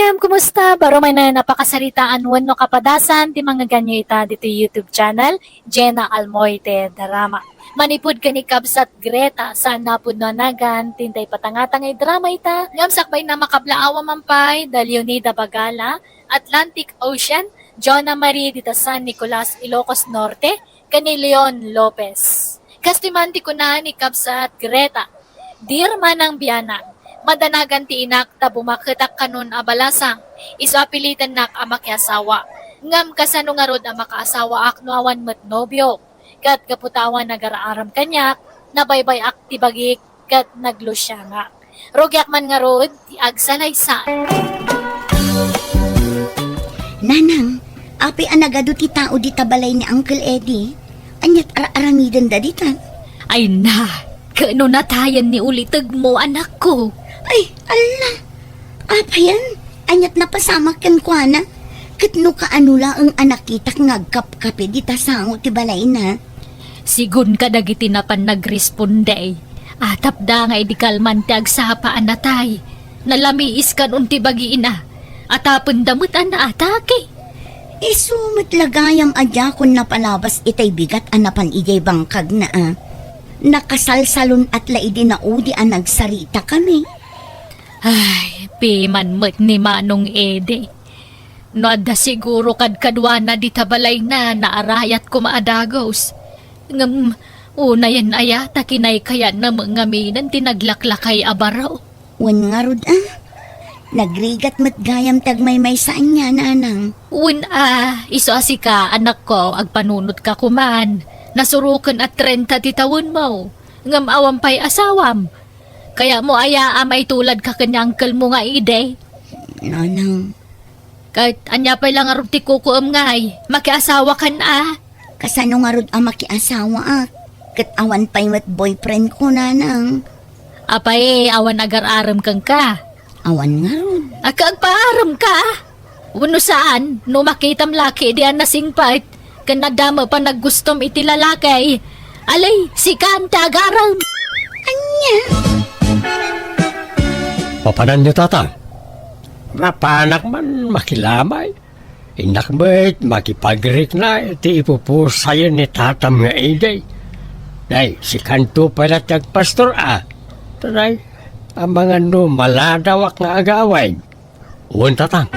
Ngam, kumusta? Baro may na napakasaritaan wano kapadasan ti mga ganyo ita dito YouTube channel, Jenna Almoite Drama. Manipod ka ni Kabsat Greta sa napod na nagan, tintay patangatangay drama ita. Ngam sakbay na makablaawa mampay, Leonida Bagala, Atlantic Ocean, Jonna Marie dita San Nicolas, Ilocos Norte, kani Leon Lopez. Kastimanti ko na ni Kabsat Greta, Dear Manang Biyanan, madanagan ti inak ta bumaketak kanon abalasang, iso apilitan nak amakyasawa. Ngam kasano nga rod amakaasawa ak no awan met nobyo. Kat kaputawan nagaraaram kanyak, nabaybay ak ti bagik, kat naglusya nga. Rogyak man nga rod, ti agsalaysa. Nanang, api anagado ti tao di tabalay ni Uncle Eddie. Anyat aramidan da ditan. Ay na, kano natayan ni ulitag mo anak ko. Ay, ala. Apa yan? Anyat napasama kan kwa na. Katno ka anula ang anak kitak ngagkap-kape di tasango ti balay na. Sigun ka dagiti napan nagresponde. Atap da nga idikalman ti agsapaan na tay. Nalamiis kan unti bagi ina. Atapon damot na atake. Isumot lagayam adya kung napalabas itay bigat anapan igay bangkag na Nakasalsalon at laidi na udi ang nagsarita kami. Ay, piman met ni Manong Ede. No adda siguro kadkadwa na di tabalay na naarayat ko maadagos. Ngam, una yan ayata kinay kaya na mga minan tinaglaklakay abaraw. Wan nga rod Nagrigat mat gayam tagmay-may saan niya, nanang. Iso asika anak ko agpanunot ka kuman. Nasurukan at 30 titawon mo. Ngam awampay asawam. Kaya mo aya may tulad ka kanyang mo nga ide. Nanang. Kahit anya pa lang arog ti kukuam ngay. Makiasawa kan Kasano nga rod makiasawa Kat awan pa'y mat boyfriend ko, nanang. Apay, awan agar-aram kang ka. Awan nga rod. Agpaaram ka. Uno saan, no makitam laki diyan nasingpait. Kanadama pa naggustom iti lalakay. Alay, si Kanta agaram. Anya? Papanan niyo, tatang. Mapanak man makilamay. Inakbait, makipagrik na, iti ipupusayo ni tatam nga iday. Day, si Kanto pala tagpastor Taray, ang mga no maladawak nga agaway. Uwan, tatang.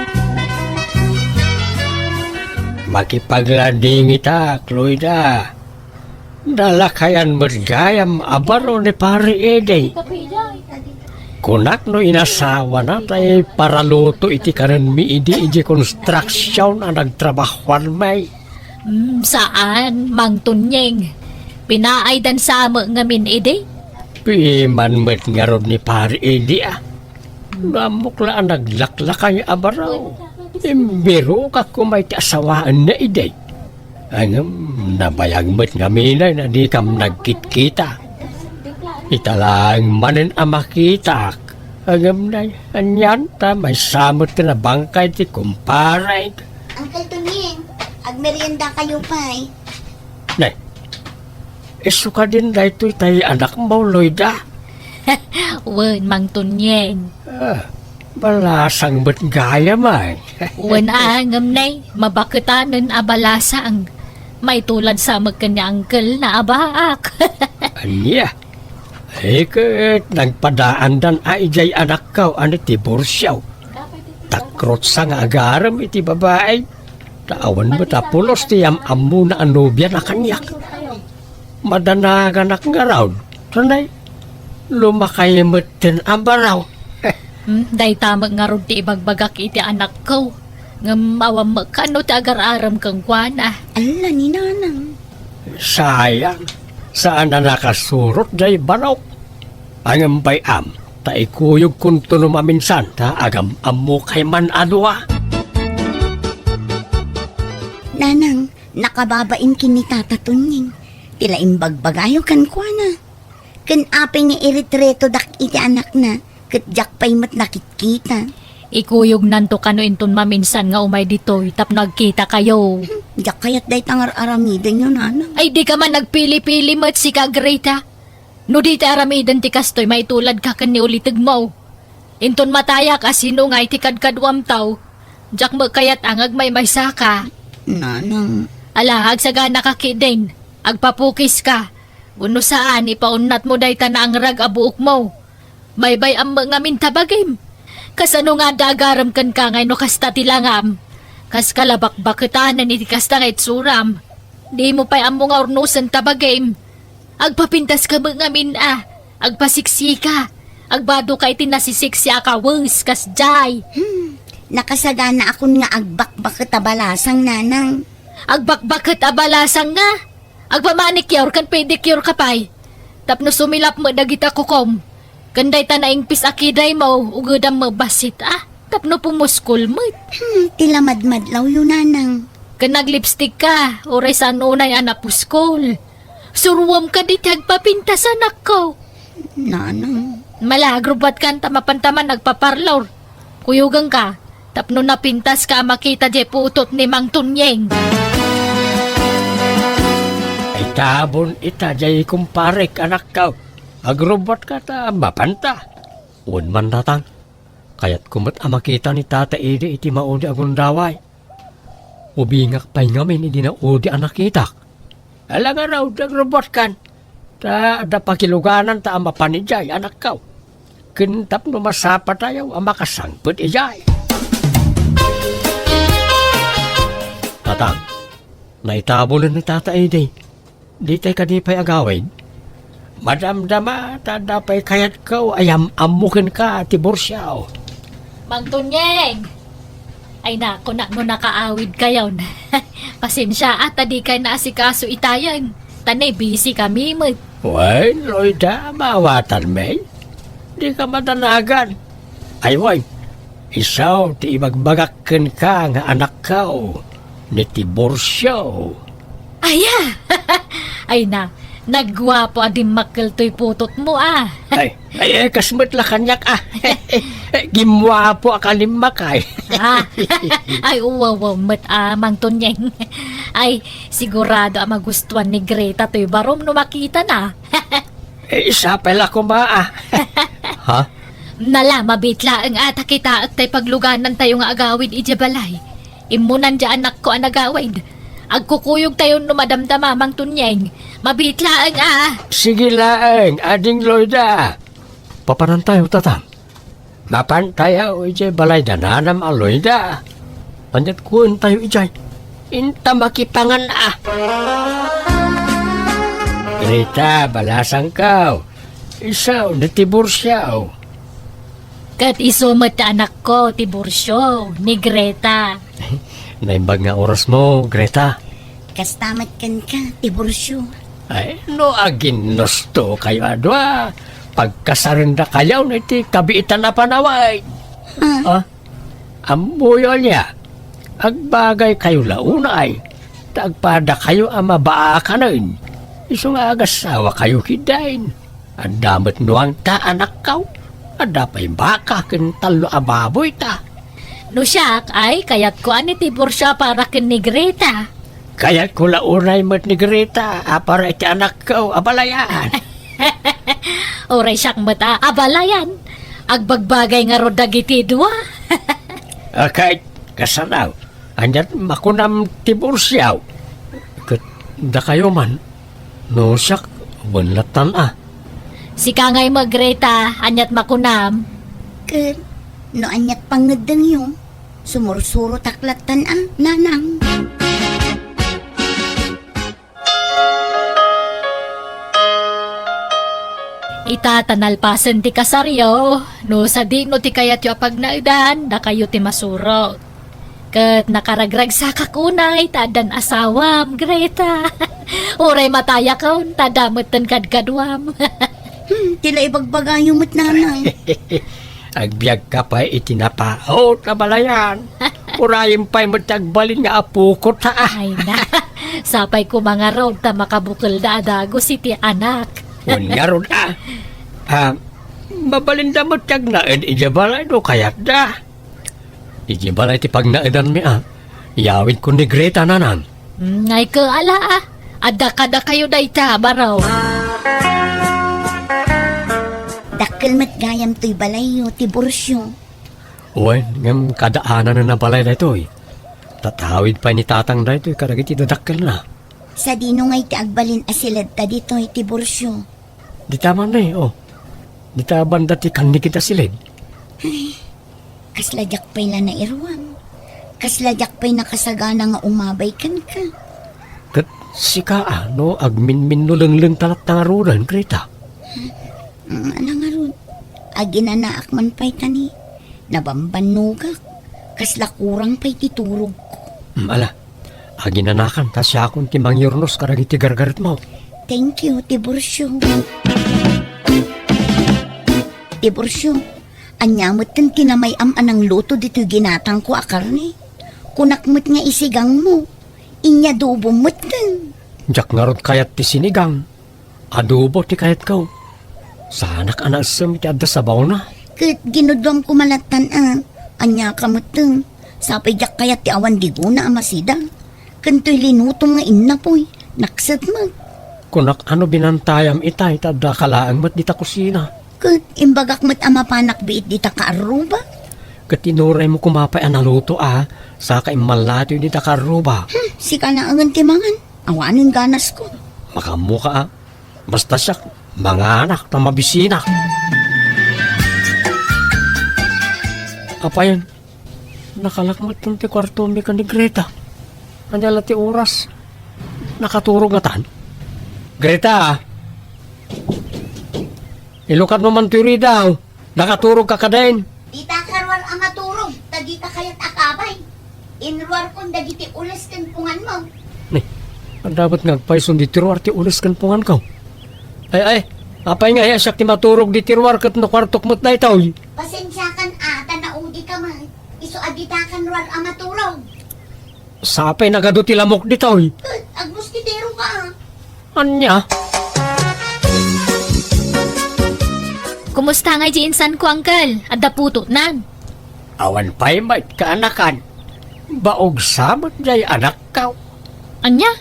Makipaglading ita, Cloida. Dalakayan mergayam abaro ni pari Eday. Kunak no inasawa na tayo para luto iti kanan mi iji construction ang nagtrabahuan may. Saan, Mang Tunyeng? Pinaaydan sa amo ngamin ide? Piman met nga ron ni pari Eday Namukla ang naglaklakay abaraw. Imbiro ka kumay ti asawaan na Eday. Nabayag met nga minay na di kam nagkitkita. Italang manen amakitak. Agam na, anyan ta, may samot ka na bangkay ti kumparay. Uncle Tunying, agmerienda kayo pa'y. Nay, iso ka din na ito'y tayo anak mo, Loida. Wen, Mang Tunyeng. Balasang ba't gaya may? Wen angam nay, mabakitanan abalasang. May tulad sa magkanya uncle na abaak. Anya? Kat nagpadaan dan ay jay anak ka ano ti Borsyaw. Takrot sa nga agaram iti babae. Taawan mo tapulos ti amu na anubya na kanyak. Madanagan nga raw. Sanay, lumakay mo tin ambaraw. Day tamag nga ron ti ibagbagak iti anak ko. Ngamawam makano ti agar-aram kang kwana. Ala ni nanang. Sayang, saan na nakasurot jay baraw. Ang bayam, ta ikuyog kunto no maminsan, ta agam amu kay man adwa. Nanang, nakababain kini Tata Tunying. Tila imbagbagayo kan kwa na. Kan apay nga iritreto dak iti anak na. Kat jak pa'y mat nakikita. Ikuyog nanto kano inton maminsan nga umay ditoy tap nagkita kayo. Jak kayat day tangar aramidan yun, nanang. Ay di ka man nagpili-pili mat si ka Greta. No di ta aramidan ti kastoy may tulad ka kan ni ulitag mo. Inton mataya ka sino nga itikad-kadwam taw. Jak magkayat angag may saka. Nanang, Alahag sa gana ka kidin. Agpapukis ka. Uno saan ipaunat mo day na ang rag abuok mo. Baybay ang mga mintabagim. Kasano nga dagaram kan ka ngay no kasta tilangam. Kas kalabak-bakitanan iti kasta ngay tsuram. Di mo pa'y ang mga ornusan tabagim. Agpapintas ka mga agpasiksika. Agbado ka iti nasisiksi akawes kas jay. nakasagana akon nga agbakbak tabalasang nanang. Agbakbakit abalasang nga. Agpamanicure kan pedicure ka pa'y. Tapno sumilap mo dagita kukom. Kanday ta na ingpis akiday mo, ugadam mo basit Tapno pumuskul mo. Tilamadmadlaw yun nanang. Kanag-lipstick ka, oray saan unay anapuskol. Surwam ka di tagpapintasan ako. Nanang, Malagrubat kan tamapantaman nagpaparlor. Kuyugang ka, tapno napintas ka makita di putot ni Mang Tunyeng. Ay tabon ita jay kumparek anak ka. Agrobot ka ta mapanta. Un man datang. Kaya't kumot makita ni Tata Ede iti maudi agon daway. Ubingak pa'y ngamin hindi na udi anak itak. Alang raw agrobot kan. Ta da pakiluganan ta mapanijay anak ka. Kintap no masapa tayo ang makasangpot ijay. Tatang, naitabulan ni Tata Ede. Di tayo kadipay agawin. Madamdama, tadapay kayat ka, ayam amukin ka, tibursyaw. Mang Tunyeng! Ay nako na no nakaawid kayo. Pasensya at di kayo naasikaso itayan. Tanay busy kami mo. Way, Loida, mawatan may. Di ka matanagan. Ay, way, isaw, ti ibagbagakin ka nga anak ka, ni tibursyaw. Aya! Ay na, nagwapo adim makeltoy putot mo Ay, kasmet la kanyak Gimwapo akalimakay. Ay, uwaw, Mang Tunyeng. Ay, sigurado ang magustuhan ni Greta to'y barom no makita na. Isa pala ko ba Ha? Nala, mabitla ang ata kita at tay pagluganan tayo nga agawid ijabalay. Imunan dya anak ko ang agawid. Agkukuyog tayo no madamdama, Mang Tunyeng. Mabitla ang Sige laeng, ading Loida. Papanan tayo, tatang. Mapantayaw, ijay balay dananam a Loida. Anyat kuun tayo, ijay. Inta makipangan Greta, balasang kaw. Isaw, natibursyaw. Kat isumat anak ko, Tiburcio, ni Greta. Naimbag nga oras mo, Greta. kastamat kan ka, Tiburcio. Ay, no agin nosto kayo adwa. Pagkasarinda kayaw na iti kabiitan na panaway. Ambuyo niya. Agbagay kayo launay. Tagpada kayo ang mabaakanin. Iso nga agasawa kayo hidain. Ang damat nuang ta anak kaw. Ada pa'y baka kintalo ababoy ta. No siyak ay kayat ko ani Tiburcio para kin ni Greta. Kaya't ko launay mat ni Greta. Para iti anak kaw abalayan. Oray siyak mata abalayan. Agbagbagay nga rodag iti dua. Kahit kasanaw. Anyat makunam tibursyaw. Kat da kayo man. No siyak, wanlatan Si Kangay mo Greta, anyat makunam. Kat, no anyat pangadang yung sumursuro taklatan nanang. Itatanalpasan ti kasaryo, no sa di no ti kayat yu apagnaidan, na kayo ti masuro. Kat nakaragrag sa kakunay, tadan asawam, Greta. Uray mataya kaon, tadamatan kadkadwam. Tila ibagbagayo mo't nanang. Agbyag ka pa itinapao kabalayan. Urayin pa'y matagbalin nga apukot Ay na, sapay ko mga road ta makabukal da adago si ti anak. Kung nga ron mabalinda mo tiyag naed ijabalay no kayat da. Ijabalay ti pag naedan mi Yawin ko ni Greta nanan. Ngay ka ala ada kada kayo da ita baraw. Dakkel Kalmat gayam to'y balayo, ti Borsyo. Uwan, ngam kadaanan na nabalay na ito eh. Tatawid pa ni tatang na ito, karagit idadakkel na. Sa dino nga'y ti agbalin asilad ta dito, ti Borsyo. Di tama na eh, oh. Di tabanda ti kanni kita silid. Kasladyak pa'y la na irwam. Kasladyak pa'y nakasagana nga umabay kan ka. Kat sika ano, agmin-min nuleng-leng talat tangaruran, Greta. Ano nga ron? Aginanaak man pa'y tani. Nabambanugak. Kaslakurang pa'y titurog ko. Ala, aginanakan, ta siya akong timang yurnos karagit ti gargarit mo. Thank you, Tiborsyo. Tiborsyo, anyamot kan kinamayam anang luto dito ginatang ko akarni. Kunakmot nga isigang mo. Inya dubo mo't kan. Jak ngarot kayat ti sinigang. Adobo ti kayat kaw. Sanak anak sem ti adda sabaw na. Kat ginudwam ko malatan anya kamot kan. Sapay jak kayat ti awan di guna amasida. Kanto'y linutong nga inna po'y. Naksat mag. Kunak ano binantayam itay tadda kalaang mat di ta kusina. Kat imbagak mo't amapanak biit di ta kaaruba. Katinuray mo kumapay analuto saka imalato di ta karuba. Si kanaangan timangan. Awanin ganas ko. Makamuka basta siya mga anak na mabisinak. Apayan, nakalakmat ng ti kwarto mi ka ni Greta. Kanyala ti oras. Nakaturog na tan. Greta! Ilukat mo man tiri daw. Nakaturog ka ka din. Dita karwar ang maturog, tagita kayat akabay. Inruar kong dagiti ulas kan pungan mo. Ni, ang dapat ngagpaisun di tiruar ti ulis kan pungan ko. Ay, apay nga siya ti maturog di tiruar kat no kwartok mo't na itaw. Pasensya kan tanaudi ka man. Iso agita kan ruar ang maturog. Sapay nagado ti lamok di taw. Agmustidero ka Anya? Kumusta nga di insan ko, Uncle? Adda puto nan. Awan pa'y may kaanakan. Baog samot jay anak ka. Anya?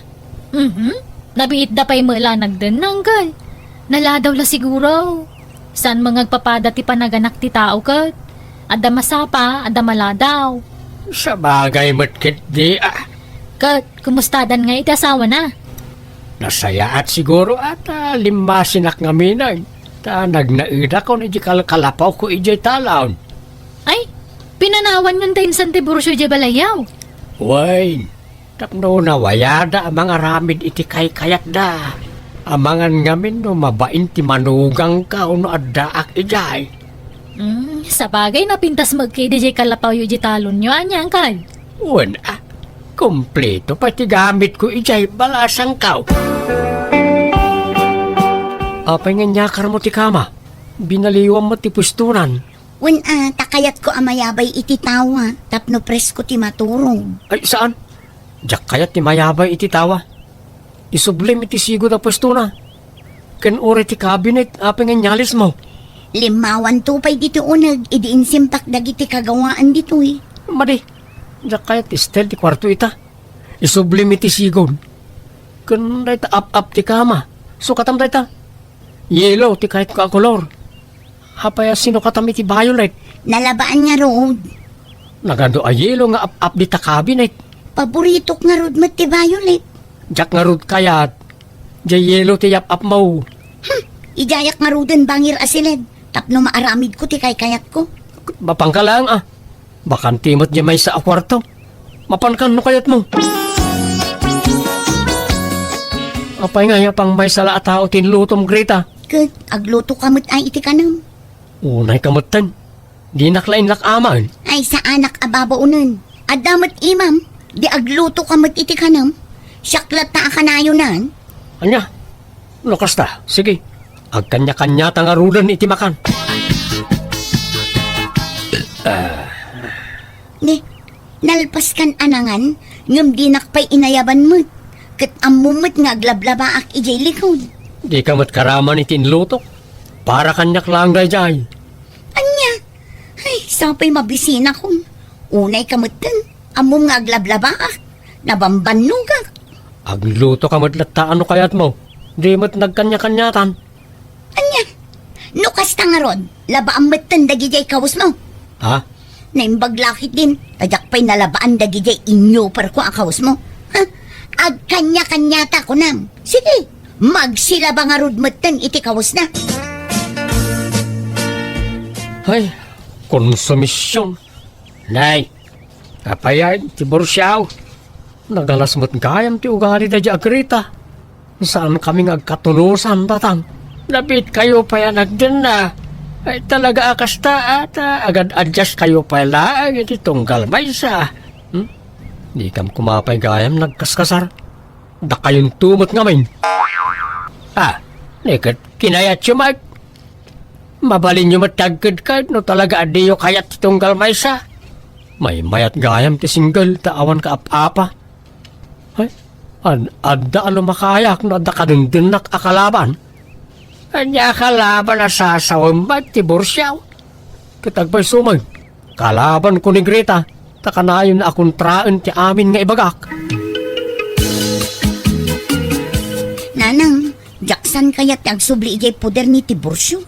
Nabiit da pa'y mula nagdan, Uncle. Naladaw la siguro. Saan mga papada ti panaganak ti tao kat? Adda masapa, adda maladaw. Sa bagay matkit di Kat, kumustadan nga iti asawa na? Nasaya at siguro at limasinak nga minay. Ta nagnaida ko ni kalapaw ko ijay talaon. Ay, pinanawan nyon tayo sa Tiborsyo di balayaw. Way, tapno na wayada ang mga ramid iti kayat da. Amangan ngamin no mabain ti manugang ka no addaak ijay. Sa bagay na pintas magkay di kalapaw yu di talon nyo, anya, Uncle. Wan kompleto pati gamit ko ijay balasang kaw. Apay nga nyakar mo ti kama. Binaliwam mo ti pusturan. Wen takayat ko amayabay iti tawa. Tapno presko ti maturog. Ay, saan? Diyak kayat ti mayabay iti tawa. Isublim iti sigo na pwesto na. Ken ore ti cabinet, apeng nga nyalis mo. Limawan to pa'y dito unag. Idiin simpak dagiti kagawaan dito eh. Madi, diyak kayat ti stel ti kwarto ita. Isublim iti sigon. Ken dayta up ti kama. So katam dayta. Yellow ti kahit ka kolor. Hapaya sino katam iti violet. Nalabaan nga road. Nagado a yellow nga up di ta cabinet. Paborito nga road mat ti violet. Diyak nga rod kayat. Diya yellow ti yap mo. Ijayak nga rodan bangir asilid. Tapno maaramid ko ti kayat ko. Mapangkalang Bakan timot niya may sa akwarto. Mapankan no kayat mo. Apay nga pang may sala at tao tinlutom, Greta. Kat, agluto kamot ay iti kanam. Unay kamutan. Di naklain lakaman. Ay sa anak ababaunan. Adamat imam, di agluto kamot iti kanam. Syaklat ta akanayo nan. Anya? Lukas ta. Sige. Agkanya-kanya tangarudan iti makan. Ne, nalpas kan anangan, ngam dinak pa'y inayaban mo. Kat amumot nga aglablabaak ijay likod. Di ka matkaraman itinlutok. Para kanyak lang dayjay. Anya, ay, sapay mabisina ko. Unay kamutan, amum nga aglablabaak. Nabambanugak. Agluto ka matlataan no kayat mo. Di mat nagkanya-kanyatan. Anya, No kasta nga ron, labaan matan dagijay kawas mo. Ha? Naimbag lakit din, tajak pa'y nalabaan dagijay inyo par ko ang kawas mo. Ha? Ag kanya-kanya ta ko nam. Sige, magsila ba nga rod matan iti kawas na. Ay, konsumisyon. Nay, kapayan, tibursyaw. Nagalas mo't gayam ti ugali da di agrita. Saan kami agkatunusan, tatang? Labit kayo pa yan agdin na. Ay talaga akasta at agad adjust kayo pa lang iti tunggal maysa. Di kam kumapay gayam nagkaskasar. Da kayong tumot ngamin. Nikat kinayat yung mabalin yung matagkad ka no talaga adiyo kayat ti tunggal maysa. May mayat gayam ti single taawan ka apa. Ay, adda alumakayak no adda kadundunak akalaban. Anya kalaban na sasawang ba't ti Borsyaw? Kitagbay sumag, kalaban ko ni Greta, takanayon na akong traan ti amin nga ibagak. Nanang, jaksan kaya ti agsubli ijay puder ni ti Borsyo.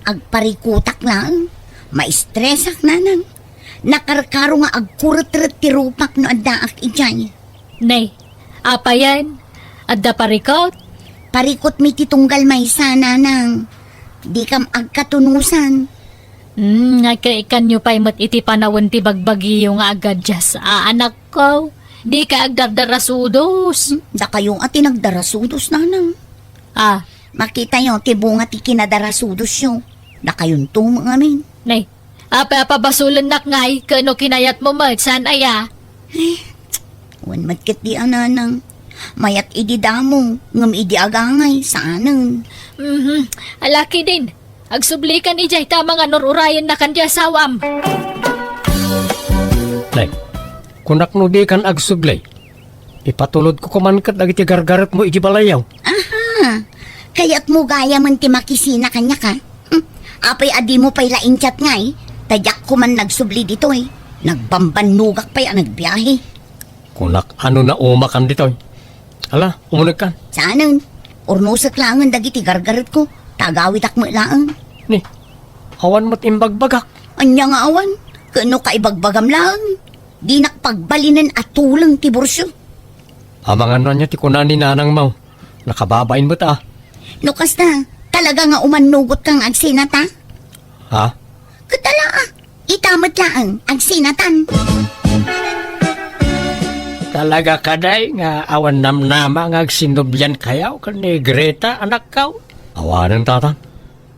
Agparikutak lang, maistresak nanang. Nakarkaro nga agkurot-rot ti rupak no addaak ijay. Nay, apa yan? Adda parikot? Parikot mi titunggal maysa nanang. Di kam agkatunusan. Nga ikan nyo pa'y mat iti panawon ti bagbagi yung agad jas. Anak ko, di ka agdardarasudos. Da kayong ati nagdarasudos nanang. Makita nyo ti bunga ti kinadarasudos nyo. Da kayong tumang amin. Nay, apa basulan nak ngay, kano kinayat mo mat, saan aya? Wan matkit di ananang. Mayat idi damo, ngam idi agangay, saanan. Alaki din. Agsublikan ijay tamang anururayan na kandya sawam. Nay, kunak no di kan agsuglay. Ipatulod ko kuman kat agiti gargarat mo iti balayaw. Aha, kaya't mo gaya man ti makisina kanya ka. Apay adi mo pa'y lainsyat ngay, tadyak ko man nagsubli dito eh. Nagbambanugak pa'y nagbiyahe. Kunak ano na umakan dito. Ala, umunag kan. Saanan, urnusak langan dagiti gargarat ko, tagawit akmo lang. Ni, awan mo't imbagbagak. Anya nga awan, kano ka ibagbagam lang. Di nakpagbalinan at tulang ti Borsyo. Amangan na niya ti kunan ni nanang mau. Nakababain mo ta. Nukas na, talaga nga umanugot kang agsinata. Ha? Katala itamat lang agsinatan. Talaga kaday nga awan namnama nga agsinubyan kayaw kan ni Greta anak kaw. Awanan tatang.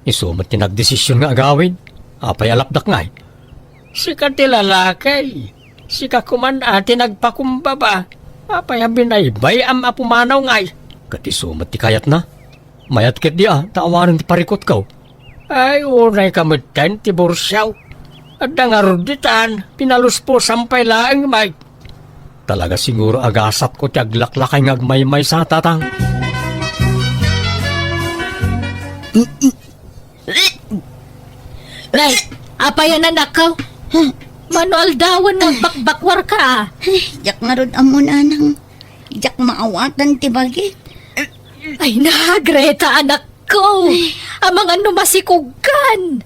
Isumat ti nagdesisyon nga agawin. Apay alapdak ngay. Sika ti lalakay. Sika kuman ati nagpakumbaba. Apay abinaybay am apumanaw ngay. Kat isumat ti kayat na. Mayat ket di taawanan ti parikot kaw. Ay unay kamutan ti Borsyaw. At nangaruditan, pinalus po sampay laang may. Talaga siguro agasat ko ti aglaklakay ngagmaymay sa tatang. Nay, apa yan anak ko? Manual dawan magbakbakwar ka. Jak nga rod amo nanang. Jak maawatan ti bagit. Ay na, Greta anak ko. Amang ano masikugan.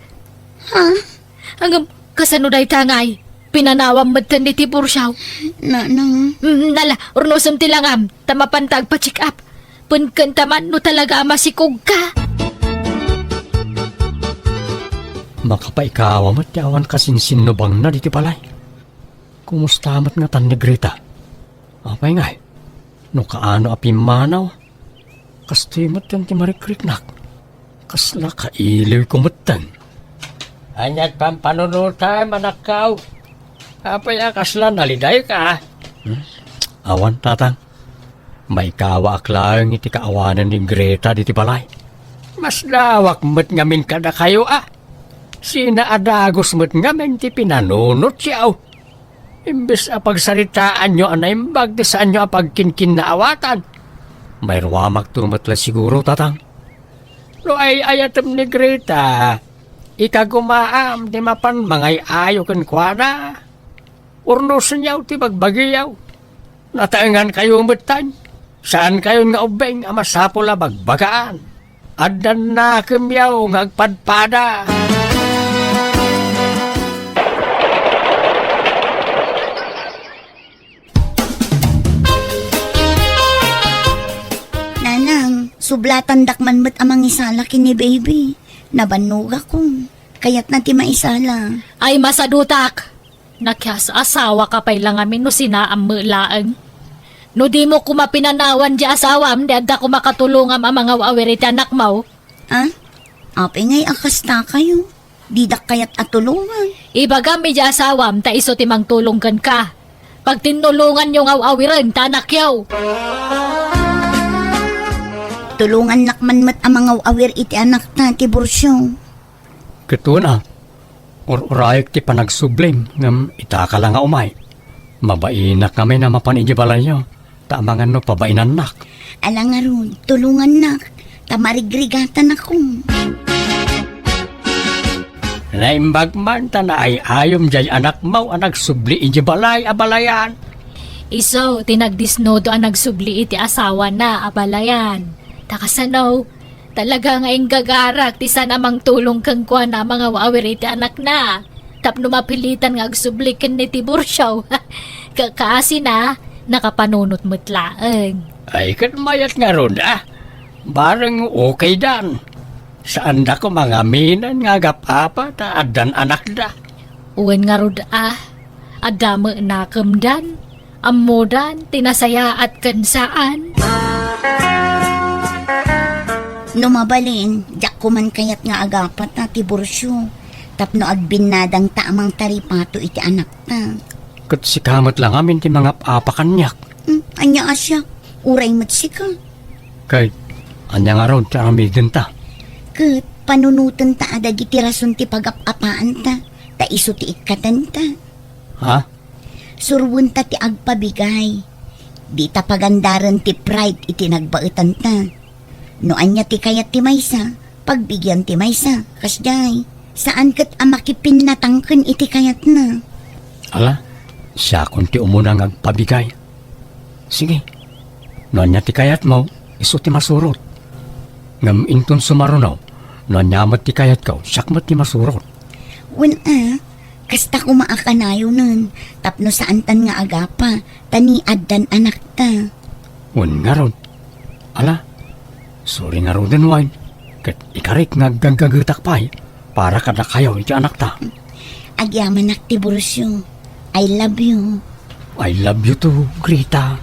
Ha? Hanggang kasanuday tangay. Pinanawam madtan ni Tibursyaw. Nanang. Nala, urnosam tilangam. Tamapantag pa-check up. Punkan taman no talaga masikog ka. Makapaikawa mo't yawan kasinsinubang na diti palay. Kumusta mat nga tan ni Greta? Apay ngay. No kaano apimanaw. Kastoy mo't yan ti marikriknak. Kasla kailiw kumatan. Anyat pampanunutay manakaw. Apay kasla naliday ka. Awan tatang. May kawa aklang iti kaawanan ni Greta diti balay. Mas lawak mo't ngamin kada kayo Sina adagos mo't ngamin ti pinanunot siyaw. Imbes apagsaritaan nyo anaimbag di saan nyo apagkinkin na awatan. May ruwamak tumatla siguro tatang. No ay ayatem ni Greta. Ikagumaam di mapan mangay ayo kan kuana. Urnosan yaw ti bagbagiyaw. Nataengan kayo umutan. Saan kayo nga ubeng amasapula bagbagaan. Adan na kumyaw ngagpadpada. Nanang, sublatan dakman mo't amang isala kini baby. Nabanuga ko. Kaya't na ti maisala. Ay masadutak! Nakyas asawa ka pa'y lang amin no sinaam mulaang. No di mo kumapinanawan di asawam, di adda ko makatulungam ang mga wawirit anak mo. Ha? Apay ngay akasta kayo. Didak kayat atulungan. Ibaga mi di asawam, ta iso timang tulunggan ka. Pag tinulungan yung awawirin, tanak yaw. Tulungan nakman mo't amang awir iti anak na ti Bursyo. Katuna, urayag ti panagsublim ngam itaka lang nga umay. Mabainak kami na mapanidya balay nyo. Tamangan no pabainan nak. Alang nga ron, tulungan nak. Tamarigrigatan ako. Naimbag man ta na ay ayom jay anak mau anak subli iti balay abalayan. Iso, tinagdisnodo ang nagsubli iti asawa na abalayan. Takasanaw, talaga nga yung gagarak ti sanamang tulong kang kwa na mga wawir iti anak na. Tapno mapilitan nga agsubli ken ni Tibursyaw. Kakaasi na, nakapanunot mutlaang. Ay kat mayat nga ron Barang okay dan. Saan da ko mga minan nga gapapa ta adan anak da. Uwan nga rod adamo nakemdan, amodan, tinasaya at kansaan. Numabalin, jak kuman kayat nga agapat na ti Bursyo. Tapno agbinadang taamang taripato iti anak ta. Kat sikamot lang amin ti mga papakanyak. Anya asya, uray mat sika. Kay, anya nga ron ta amidin ta. Kat panunutan ta adag iti rason ti pagapapaan ta. Ta iso ti ikatan ta. Ha? Surwon ta ti agpabigay. Di ta pagandaran ti pride iti nagbaetan ta. No anya ti kayat ti maysa, pagbigyan ti maysa, kasday. Saan kat amakipin natangken iti kayat na. Ala, siya kung ti umunang agpabigay. Sige, no anya ti kayat mo, iso ti masurot. Ngam inton sumarunaw, no anya mat ti kayat ka, siyak mat ti masurot. Kasta kumaakanayo nun. Tapno saan tan nga agapa, tani addan anak ta. Nga ron. Ala, sorry nga ron din wine. Kat ikarik nga gagagatak pa'y, para kada kayaw iti anak ta. Agyaman nak ti Bursyo. I love you. I love you too, Greta.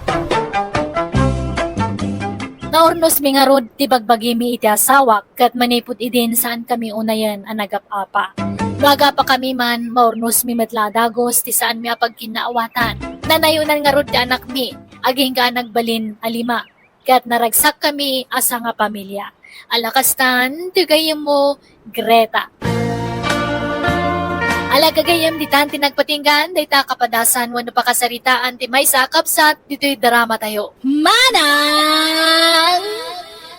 Naurnos mi nga rod ti bagbagi mi iti asawa kat manipot idin saan kami unayan ang nagapapa. Baga pa kami man, maurnos mi matladagos ti saan mi apag kinaawatan. Nanayunan nga rod ti anak mi, aging ka nagbalin alima. Kat naragsak kami asa nga pamilya. Alakastan, tigayem mo, Greta. Alagagayam ditan tinagpatinggan, dayta kapadasan wano pakasaritaan ti may sakapsat, dito'y drama tayo. Manang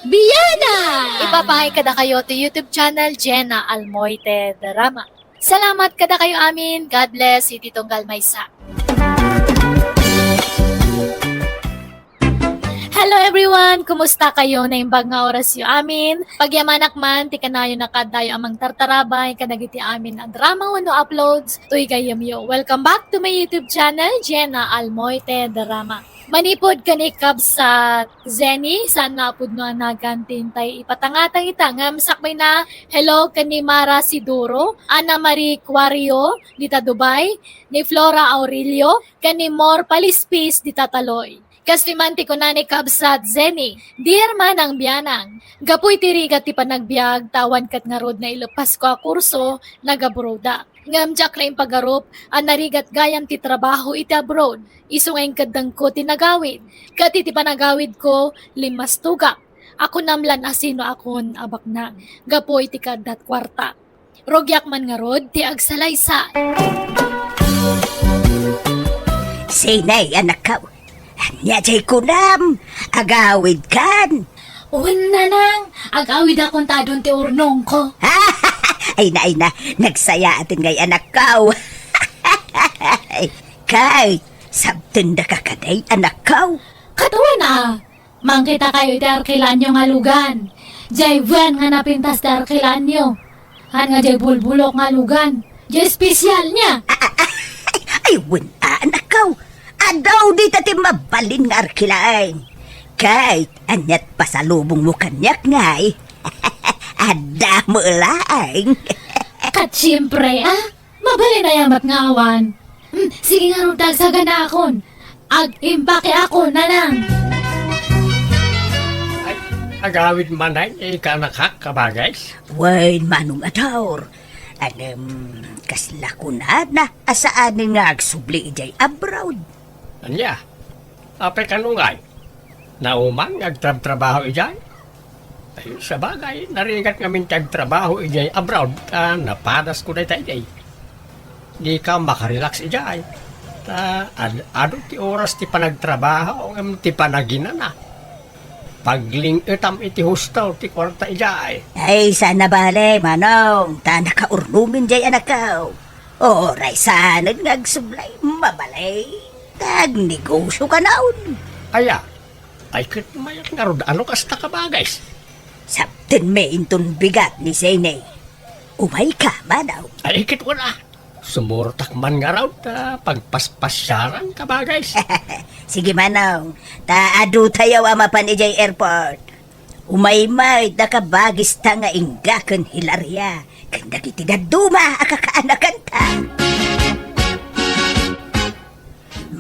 Biyana! Ipapahay kada kayo to YouTube channel Jenna Almoite Drama. Salamat kada kayo amin. God bless, iti Tunggal Maysa. Hello everyone! Kumusta kayo na imbag nga oras yu amin? Pagyamanak man, ti kanayo nakadayo amang tartarabay, kanagiti amin ang drama wano uploads, tuy gayam yo. Welcome back to my YouTube channel, Jenna Almoite Drama. Manipod kanikab sa Zenny, sana pud no nagantin tay ipatangatang itangam sakbay na hello kani Mara Siduro, Ana Marie Quario, dita Dubai, ni Flora Aurelio, kani Mor Palispis, dita Taloy. Kastimanti ko na ni Kabsat Zenny, dear manang biyanang, gapoy tirigat ti panagbiag, tawan kat nga rod na ilupas ko a kurso, nagabroda. Ngamjak na impagarup, ang narigat gayam ti trabaho iti abroad, isungay kadang ko tinagawid. Kati ti panagawid ko, 5 tugak. Ako namlan asino akon abak na, gapoy ti kadat kwarta. Rogyak man nga rod, ti agsalaysa. Sinay anak ka. Anya jay kunam, agawid kan. Una nang, agawid akong tadon ti urnong ko. Ay na, nagsaya atin ngay anak kaw. Kay, sabtun na kakaday anak kaw. Katuwa na, mangkita kayo iti arkilan yung halugan. Jay buwan nga napintas dar kilaan nyo. Han nga jay bulbulok nga lugan. Jay espesyal niya. Ay, wala na kaw. Adaw di tati mabalin nga arkilain. Kahit anyat pasalubong mo kanyak ngay. Ada mo laing. Kat siyempre mabali na yamat nga awan. Sige nga ron tagsaga na akon. Ag-impake ako na lang. Ay, agawid man ay ikanakak kabagays. Wain manong adawr. Kaslakunad na asaan nga agsubli ijay abroad. Anya, apay kanungay. Nauman agtrabaho ijay. Ay, sa bagay, naringat ngamin trabaho ijay abroad. Napadas ko na tayo ijay. Di ka makarelax ijay. Ano ti oras ti panagtrabaho ang ti panagina na. Pagling itam iti hostel ti kwarta ijay. Ay, sana bale, manong. Ta nakaurnumin jay anak kaw. Oray sanad nga agsublay, mabalay. Tag negosyo ka naon. Aya, ay kit mayat nga rod, ano kasta ka bagays? Sabten me inton bigat ni Sene. Umay ka, manaw. Ay kit wala. Sumurtak man nga raw pagpaspasyaran ka bagays. Sige manaw, taado tayo amapan ijay airport. Umay-may nakabagis ta nga inggakan hilarya. Kanda kiti daduma akakaanakan ta.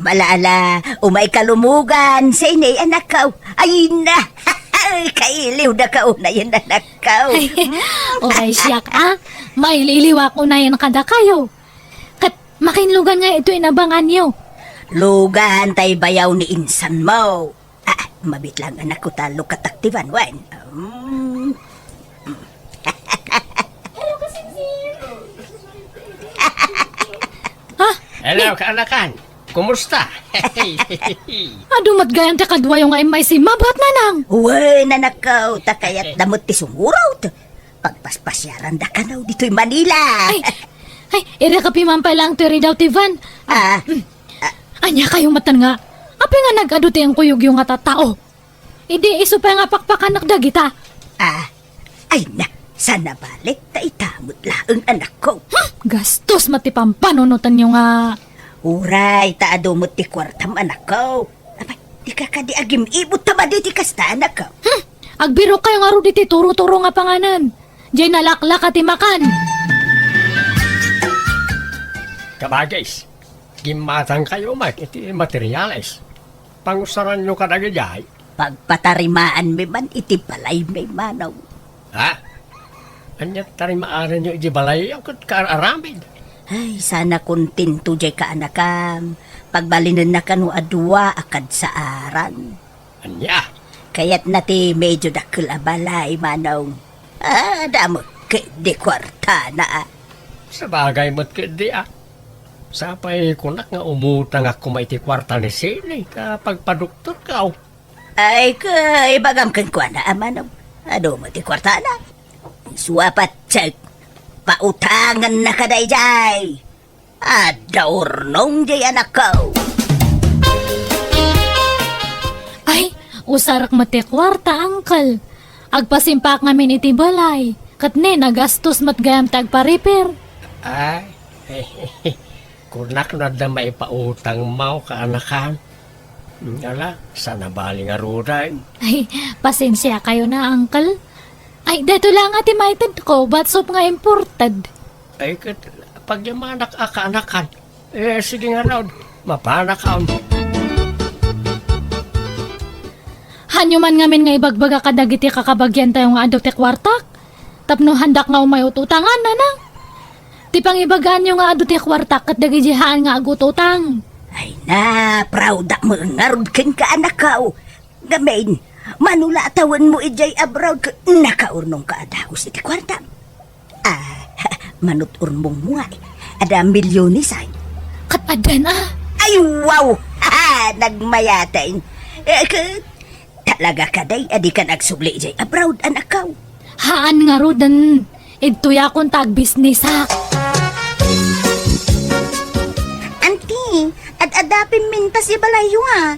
Malala, umay kalumugan sa inay anak kaw. Ay na, kailiw na ka una yan anak kaw. Okay siyak may liliwak ko na yan kada kayo. Kat makinlugan nga ito inabangan nyo. Lugan tay bayaw ni insan mo. Mabit lang anak ko talo kataktivan, wan. Hello, kaanakan. Kumusta? Adumat gayang takadwa yung nga imay si mabat na nang. Uy, nanakaw, takayat damot ti sumuraw. Pagpaspasyaran da ka naw dito'y Manila. Ay, ira ka piman pa lang tiri daw tivan. Anya kayo matan nga. Api nga nag-aduti ang kuyog yung nga tao. Idi iso pa nga pakpakan nakdagita. Ay na, sana balik ta itamot laang anak ko. Gastos matipang panunutan nyo nga. Uray, taado mo ti kwartam anak ko. Abay, di ka kadi agim ibot tama di ti kasta anak ko. Agbiro kayo nga ro diti turo-turo nga panganan. Diyan nalaklak at imakan. Kabagays, gimatang kayo iti materials. Pangusaran nyo kadagajay. Pagpatarimaan may man iti balay may manaw. Ha? Anyat tarimaaran nyo iti balay ang kararamid. Ay, sana kontento jay ka anakam. Pagbalinan na kanu adwa akad sa aran. Anya? Kaya't nati medyo dakil abalay manaw. Damo di kwarta na. Sa bagay mo't kadi Sapay kunak nga umutang ako may ti kwarta ni Sine kapag paduktor ka. Ay, kay bagam kan kwa na manaw. Ado mo ti kwarta na. Suwapat check. Pautangan na kaday jay. Adaurnong jay anak ko. Ay, usarak mati kwarta, angkal. Agpasimpak ngamin iti balay. Katne, nagastos matgayam tagpa-repair. Ay, kunak na da may pautang mau ka anakan. Ala, sana bali nga ruday. Ay, pasensya kayo na, angkal. Ay, deto lang ati maited ko, batsop nga imported. Ay, pag yung mga nakakaanakan, sige nga raw, mapanakaon. Hanyo man ngamin nga ibagbaga kadagiti kakabagyan tayo nga adok te kwartak. Tapno handak nga umayot utangan na nang. Tipang ibagaan nyo nga adok te kwartak kat dagijihaan nga agut utang. Ay na, proud mo ngarod ken ka anak ko. Gamain, manulatawan mo ijay abroad ka, nakaurnong ka adahos iti kwarta. Manuturnong mo nga ada milyonisay. Kat adan Ay wow, nagmayatain. Talaga ka day, adi ka nagsubli ijay abroad anak ko. Haan nga rodan, idtuya kong tag-business ha. Auntie, adapin mintas ibalayo ha.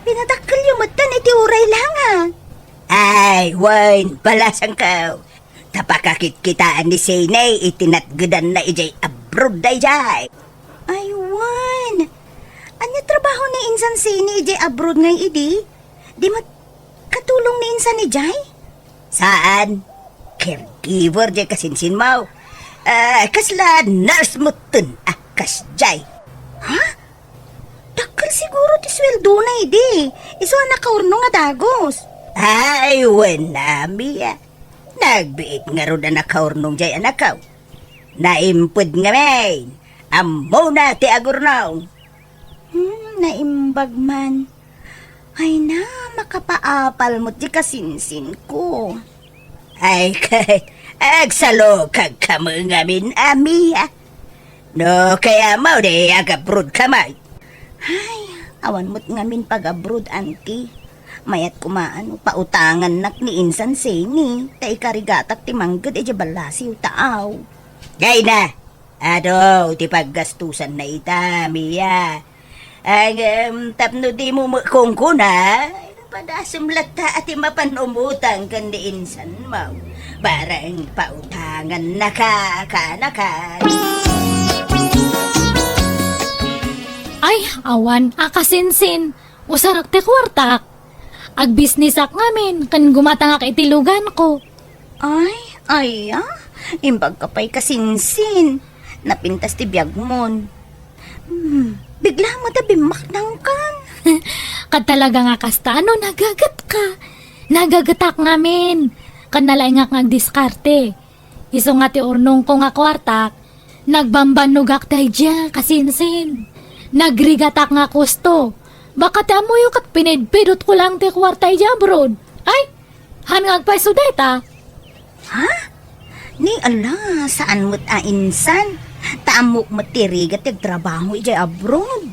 Pinatakil yung matan iti uray lang ha. Ay, Wan, balasang ka. Tapakakit-kitaan ni Sinay, itinatgadan na ijay abroad da ijay. Ay, Wan. Anya trabaho ni insan Sinay ijay abroad ngay idi? Di katulong ni insan ijay? Saan? Caregiver jay kasinsin mo. Kasla nurse mo tun, kas jay. Ha? Dakal siguro ti sweldo na idi. Iso anak kaurno nga dagos. Ay, wenami nagbiit nga ro na nakaurnong jay anakaw. Naimpod nga main. Amo na ti agurnaw. Naimbag man. Ay na, makapaapal mo ti kasinsin ko. Ay, kay, agsalo kag kamo nga min ami No, kaya mo de agabrod kamay. Ay, awan mo't nga min pag-abroad, auntie. Mayat kumaan, pautangan nak ni insan Sini. Tay karigatak ti manggad e balasiw taaw. Gay na! Ado, ti paggastusan na itamiya. Ang tapno di mo kungkuna, padasam lata at mapanumutang kan di insan mo. Barang pautangan na ka. Ay, awan, akasinsin. Usarak te kwartak. Ag-business ak ngamin, kan gumatangak itilugan ko. Ay, imbag ka pa'y kasinsin. Napintas ti biyag mon. Bigla mo da bimaknang kan. Kad talaga nga kasta, nagagat ka. Nagagatak ngamin. Kan nalay nga diskarte. Iso nga ti urnong ko nga kwartak, nagbambanugak tayo dya, kasinsin. Nagrigatak nga kusto. Baka ti amoy kat pinidpidot ko lang ti kwartay dya, bro. Ay, hangang pa sudeta. Ha? Ni ala, saan mo't insan? Taamok matirigat yung trabaho ijay abroad.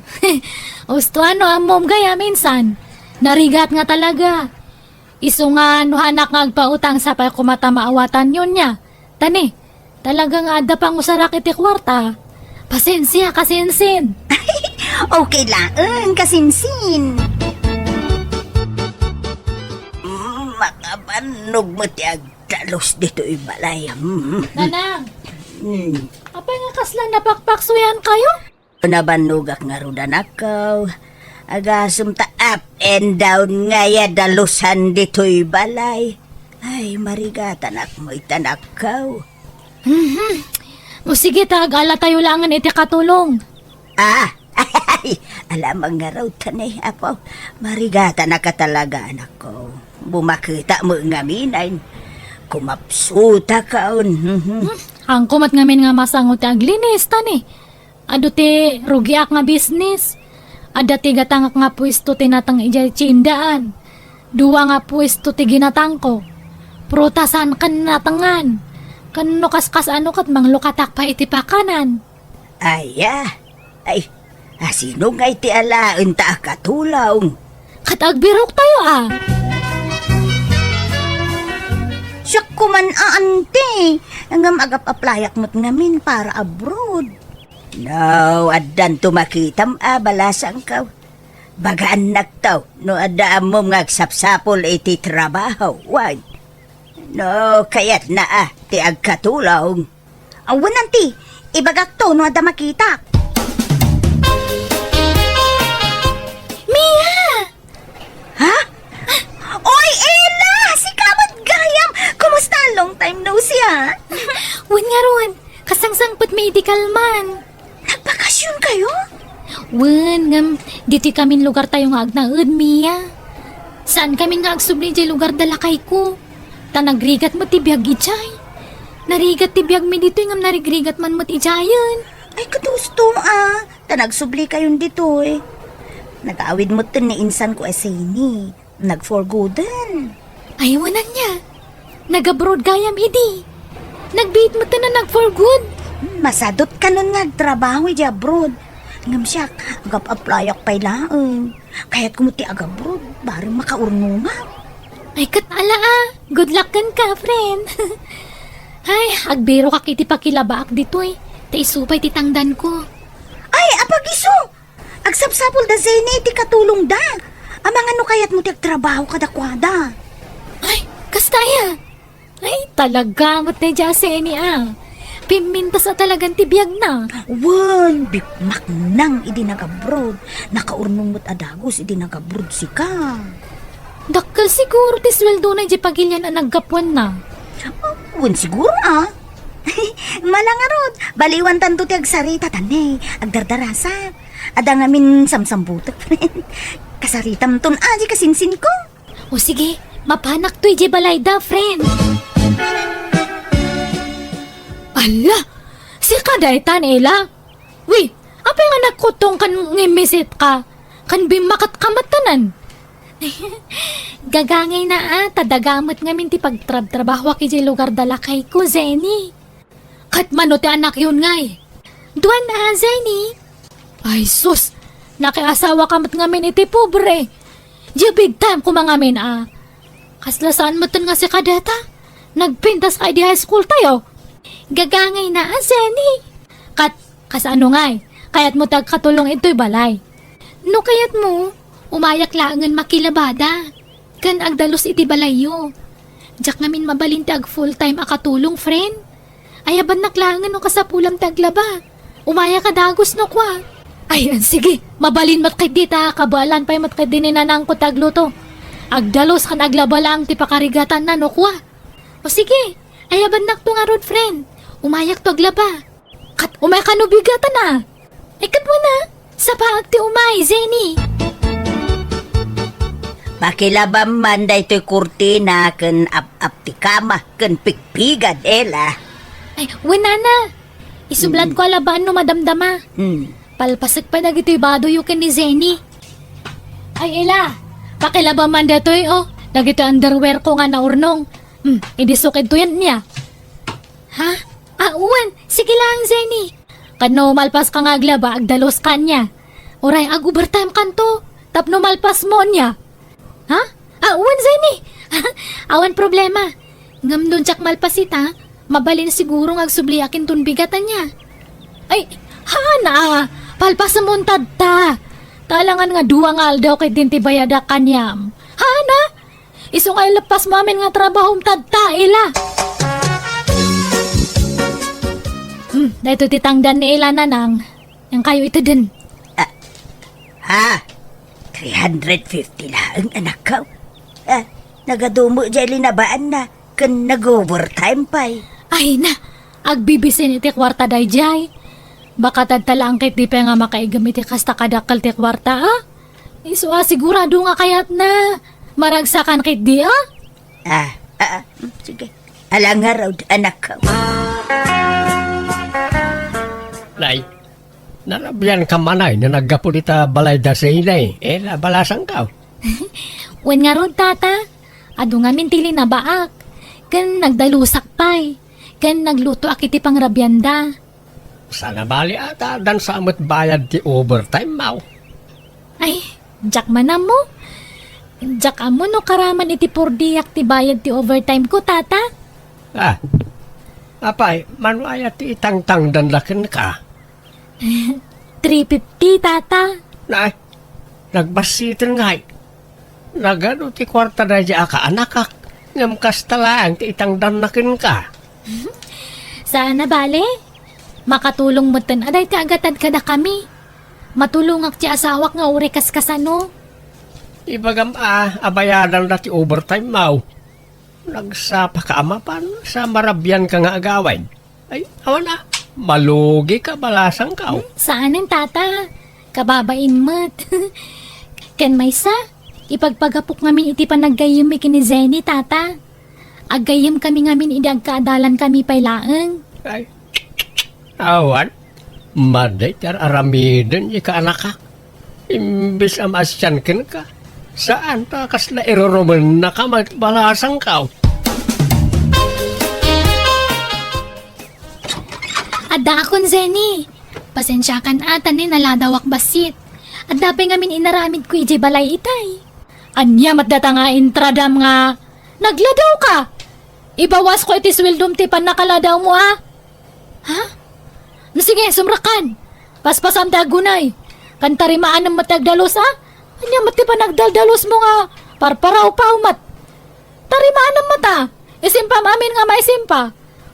Usto amom gaya minsan. Narigat nga talaga. Iso nga hanak nga agpautang sa pay kumata maawatan yun niya. Tani, talagang ada pang usarak iti kwarta. Pasensya, kasinsin. Okay lang, kasinsin. Makabanog mo ti agdalos dito ibalay. Nanang, apay nga kaslan napakpaksuyan kayo? Nabanugak nga rudan ako. Agasum ta up and down nga ya dalusan dito'y balay. Ay, marigatan mo'y tanakaw. O sige tagala tayo langan iti katulong. Ay, alamang nga raw tanay, apo. Marigatan na ka talaga, anak ko. Bumakita mo nga minay. Kumapsuta kaon. Ang kumat ngamin nga masangot ti aglinis, tani. Ado ti rugiak nga business. Ada ti gatangak nga pwesto tinatang ijay tsindaan. Dua nga pwesto ti ginatang ko. Prutasan kan natangan. Kano kaskas ano kat manglukatak pa iti pakanan. Ay, sino nga iti alaen ta katulaw? Katagbirok tayo Siyak kuman ante. Hanggang agap-aplayak mo't ngamin para abroad. No, adan tumakitam balasang ka. Bagaan naktaw, no adaan mo ngagsapsapol iti trabaho. Wag. No, kayat na ti agkatulaw. Awan nanti, ibagak to no ada makita. Mia! Ha? Oy, Ella! Si Kamot Gayam! Kumusta? Long time no see, ha? Wan nga ron, kasangsangpat medical man. Nagbakasyon kayo? Wan, dito kami lugar tayo nga agnaud, Mia. Saan kami nga agsubli di lugar dalakay ko? Tanagrigat mo ti biyag ijay. Narigat ti biyag mi dito yung narigrigat man mo ti ijayan. Ay, kadusto, Tanagsubli kayon dito, eh. Nag-awid mo to ni insan ko asini. Nag-forgoden. Ay, wanan niya. Nag-abroad gayam idi. Nag-beat mo to na nag-for-good. Masadot ka nun nga trabaho di abroad. Ngam siya, agap-aplayak pa'y laang. Kaya't kumuti agabroad, barang makaurno nga. Ay, katala Good luck kan ka, friend. Ay, agbiro ka kiti pakilabaak dito eh. Taisupay titangdan ko. Ay, apagiso! Agsapsapol da zene, ti katulong da. Amang ano kayat mo ti agtrabaho kadakwada. Ay, Kasta ya. Ay, talaga, mat na dya Zeni Pimintas na talagang tibiyag na. Wan, bikmak nang idi nag-abroad. Nakaurnong mo't adagos idi nag-abroad si ka. Dakkel siguro ti sweldo na di pagilyan na naggapuan na. Wan siguro Malangarod, baliwan tanto ti agsarita tanay, agdardarasan. Ada ngamin samsambutok, friend. Kasaritam ton aji kasinsin ko. O sige, mapanak to di balayda, friend. Ala, si kadaytan Ela. Wi, apa nga nagkutong kan ngimisit ka? Kan bimakat kamatanan. Gagangay na tadagamot ngamin ti pagtrabaho ki di lugar dalakay ko, Zeni. Kat mano ti anak yun ngay. Duan na, Zeni. Ay sus, nakiasawa kamat ngamin iti pobre. Di big time kumangamin Kaslasaan mo nga si kadeta. Nagpintas ka di high school tayo. Gagangay na, Zeni. Kat, kasano ngay, kayat mo tagkatulong ito'y balay. No kayat mo, umayak laangan makilabada. Kan agdalos iti balayo. Diyak ngamin mabalinti ag full time akatulong, friend. Ayaban naklangan no kasapulam taglaba. Umaya ka dagos no kwa. Ayan, sige, mabalin mat kay dita, kabalan pa'y mat kay dininanang ko tagluto. Agdalos kan aglaba lang ti pakarigatan na no kwa. O sige, ayaban nak to nga road friend. Umayak to aglaba. Kat umay ka no bigatan na. Ikat mo na, sa paag ti umay, Zeni. Pakilabam man da ito'y kurtina ken ap ti kama ken pikpigad, Ela. Ay, wala na. Isublad ko alabaan no madamdama. Palpasag pa na gito'y bado yukin ni Zeni. Ay, Ela, pakilabaman dato'y nagito underwear ko nga naurnong. Hindi sukid to yan niya. Ha? Uwan, sige lang, Zeni. Kano malpas ka nga aglaba, agdalos ka niya. Oray, overtime kanto. Tapno malpas mo niya. Ha? Uwan, Zeni. Awan problema. Ngam doon tsak malpasita, mabalin siguro ngagsubliakin tun bigatan niya. Ay, hana, palpas mo ta. Talangan nga duwang aldaw kay dinti bayada kanyam. Hana, iso nga ilapas mo amin nga trabaho tadta, Ela. Dahito titangdan ni Ela nanang, yang kayo ito din. 350 lang, anak ko. Nagadumo dyan linabaan na, kan nag-overtime pa'y. Ay na, agbibisin iti kwarta day jay. Baka tadtalang kit di pa nga makaigamit kasta kadakal ti kwarta Iso sigurado nga kayat na. Maragsakan kit di Sige. Alang nga raw, anak ko. Nay, narabyan ka manay na naggapo dita balay da sa inay. Balasang ka. Wen nga ron tata, ado nga mintili na baak. Kan nagdalusak pay. Kan nagluto akiti pang rabyanda. Sana bali ata dan sa amot bayad ti overtime mau. Ay, jak manam mo. Jak amo no karaman iti pordiyak ti bayad ti overtime ko, tata. Apay, manwaya ti itangtang danlakin ka. 350, tata. Nay, nagbasitin ngay. Nagano ti kwarta na dya ka anakak. Ngam kastalaan ti itang danlakin ka. Sana bale? Makatulong mo tan aday ti agatad ka na kami. Matulungak ti asawak nga uri kaskasano. Ibagam abayadan na ti overtime mau. Nagsapa ka amapan sa marabyan ka nga agawin. Ay, awan malugi ka balasang ka. Saanin tata? Kababain mo't. Ken maysa, ipagpagapok ngamin iti panaggayim ni Zeni, tata. Aggayim kami ngamin idagkaadalan kami pailaeng. Ay, awan, maday tar aramidin ika anak ka. Imbis amasyan kin ka. Saan ta kasla iroroman na ka balasang ka? Ada akon, Zeni. Pasensya kan atan ni naladawak basit. At dapay ngamin inaramid ko iji balay itay. Anya matdata nga intradam nga. Nagladaw ka! Ibawas ko iti swildom ti pan nakaladaw mo Ha? Sige, sumrakan. Paspasam ti agunay. Kantarimaan ng matagdalos Anya mati pa nagdaldalos mo nga. Parparaw pa umat. Tarimaan ang mata. Isimpa amin nga maisimpa.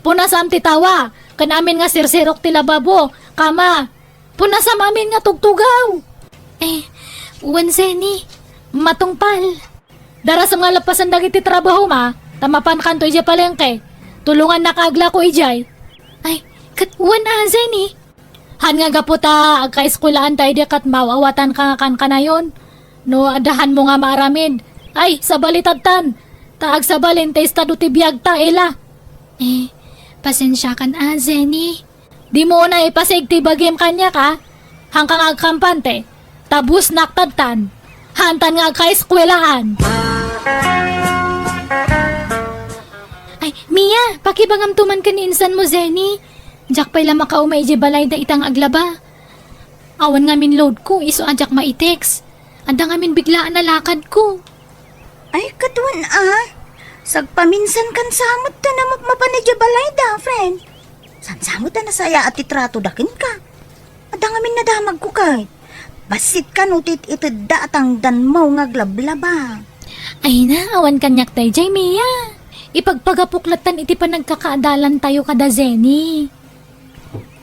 Punasam ti tawa. Kanamin nga sirsirok ti lababo. Kama. Punasam amin nga tugtugaw. Uwan Zeni. Matungpal. Darasam nga lapasan dagiti trabaho ma. Tamapan kanto ija palengke. Tulungan nakagla ko ijay. Uwan Zeni. Han nga gaputa agka-eskulaan tayo di kat mawawatan ka kan kanayon. No adahan mo nga maaramid. Sa balitatan. Taag sa balin ta estado ti biyag ta ela. Pasensya kan Zeni. Di mo na ipasig ti bagim kanya ka. Hangkang agkampante. Tabus naktadtan. Hantan nga agka-eskwelaan. Mia, pakibangam tuman ka ni insan mo, Zeni. Jack pa'y lama ka umay balay da itang aglaba. Awan nga min load ko, iso ajak maitex. Anda nga min biglaan na lakad ko. Ay, katuan sagpaminsan kan samot ta na mapanidya balay da, friend. San samot na saya at itrato dakin ka. Ada nga min nadamag ko kahit. Basit ka nutit ito datang dan mo nga glablaba. Ay na, awan kanyak tayo, Jay, Mia. Ipagpagapuklatan iti pa nagkakaadalan tayo kada Zeni.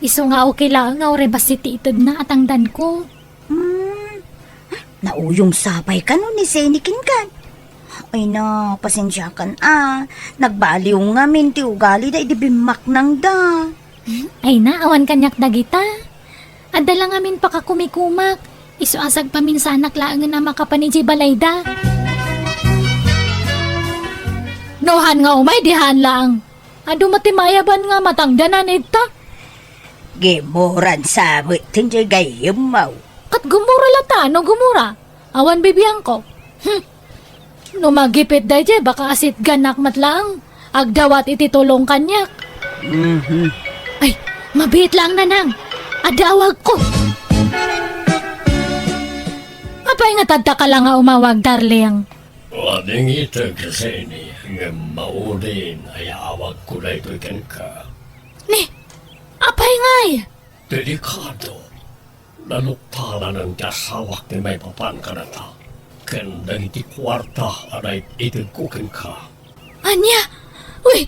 Iso nga okay lang nga ore basiti itod na atangdan ko. Nauyong sapay ka no ni Zenikin kan. Ay na, pasensya kan nagbaliw nga min ti ugali da idibimak nang da. Ay na, awan kanyak dagita. Adala nga min pakakumikumak. Iso asag paminsanak laang na makapaniji balayda. Nohan nga umay dihan lang. Ado matimayaban nga matangdanan ita. Gemoran sabit tinjay gayem mau. Kat gumura lata, no gumura. Awan bibiyang ko. No magipit dahi baka asit ganak matlang. Agdawat iti tulong kanyak. Ay, mabit lang nanang. Adawag ko. Apay nga tadta ka lang nga umawag, darling. Wading ito kasi ni nga maudin ay awag ko na ito ikan ka. Ni, apay ngay. Delikado. Nanuktalan ang kasawak ni may papan ka na ta. Kandang iti kwarta anay itikukin ka. Anya, uy,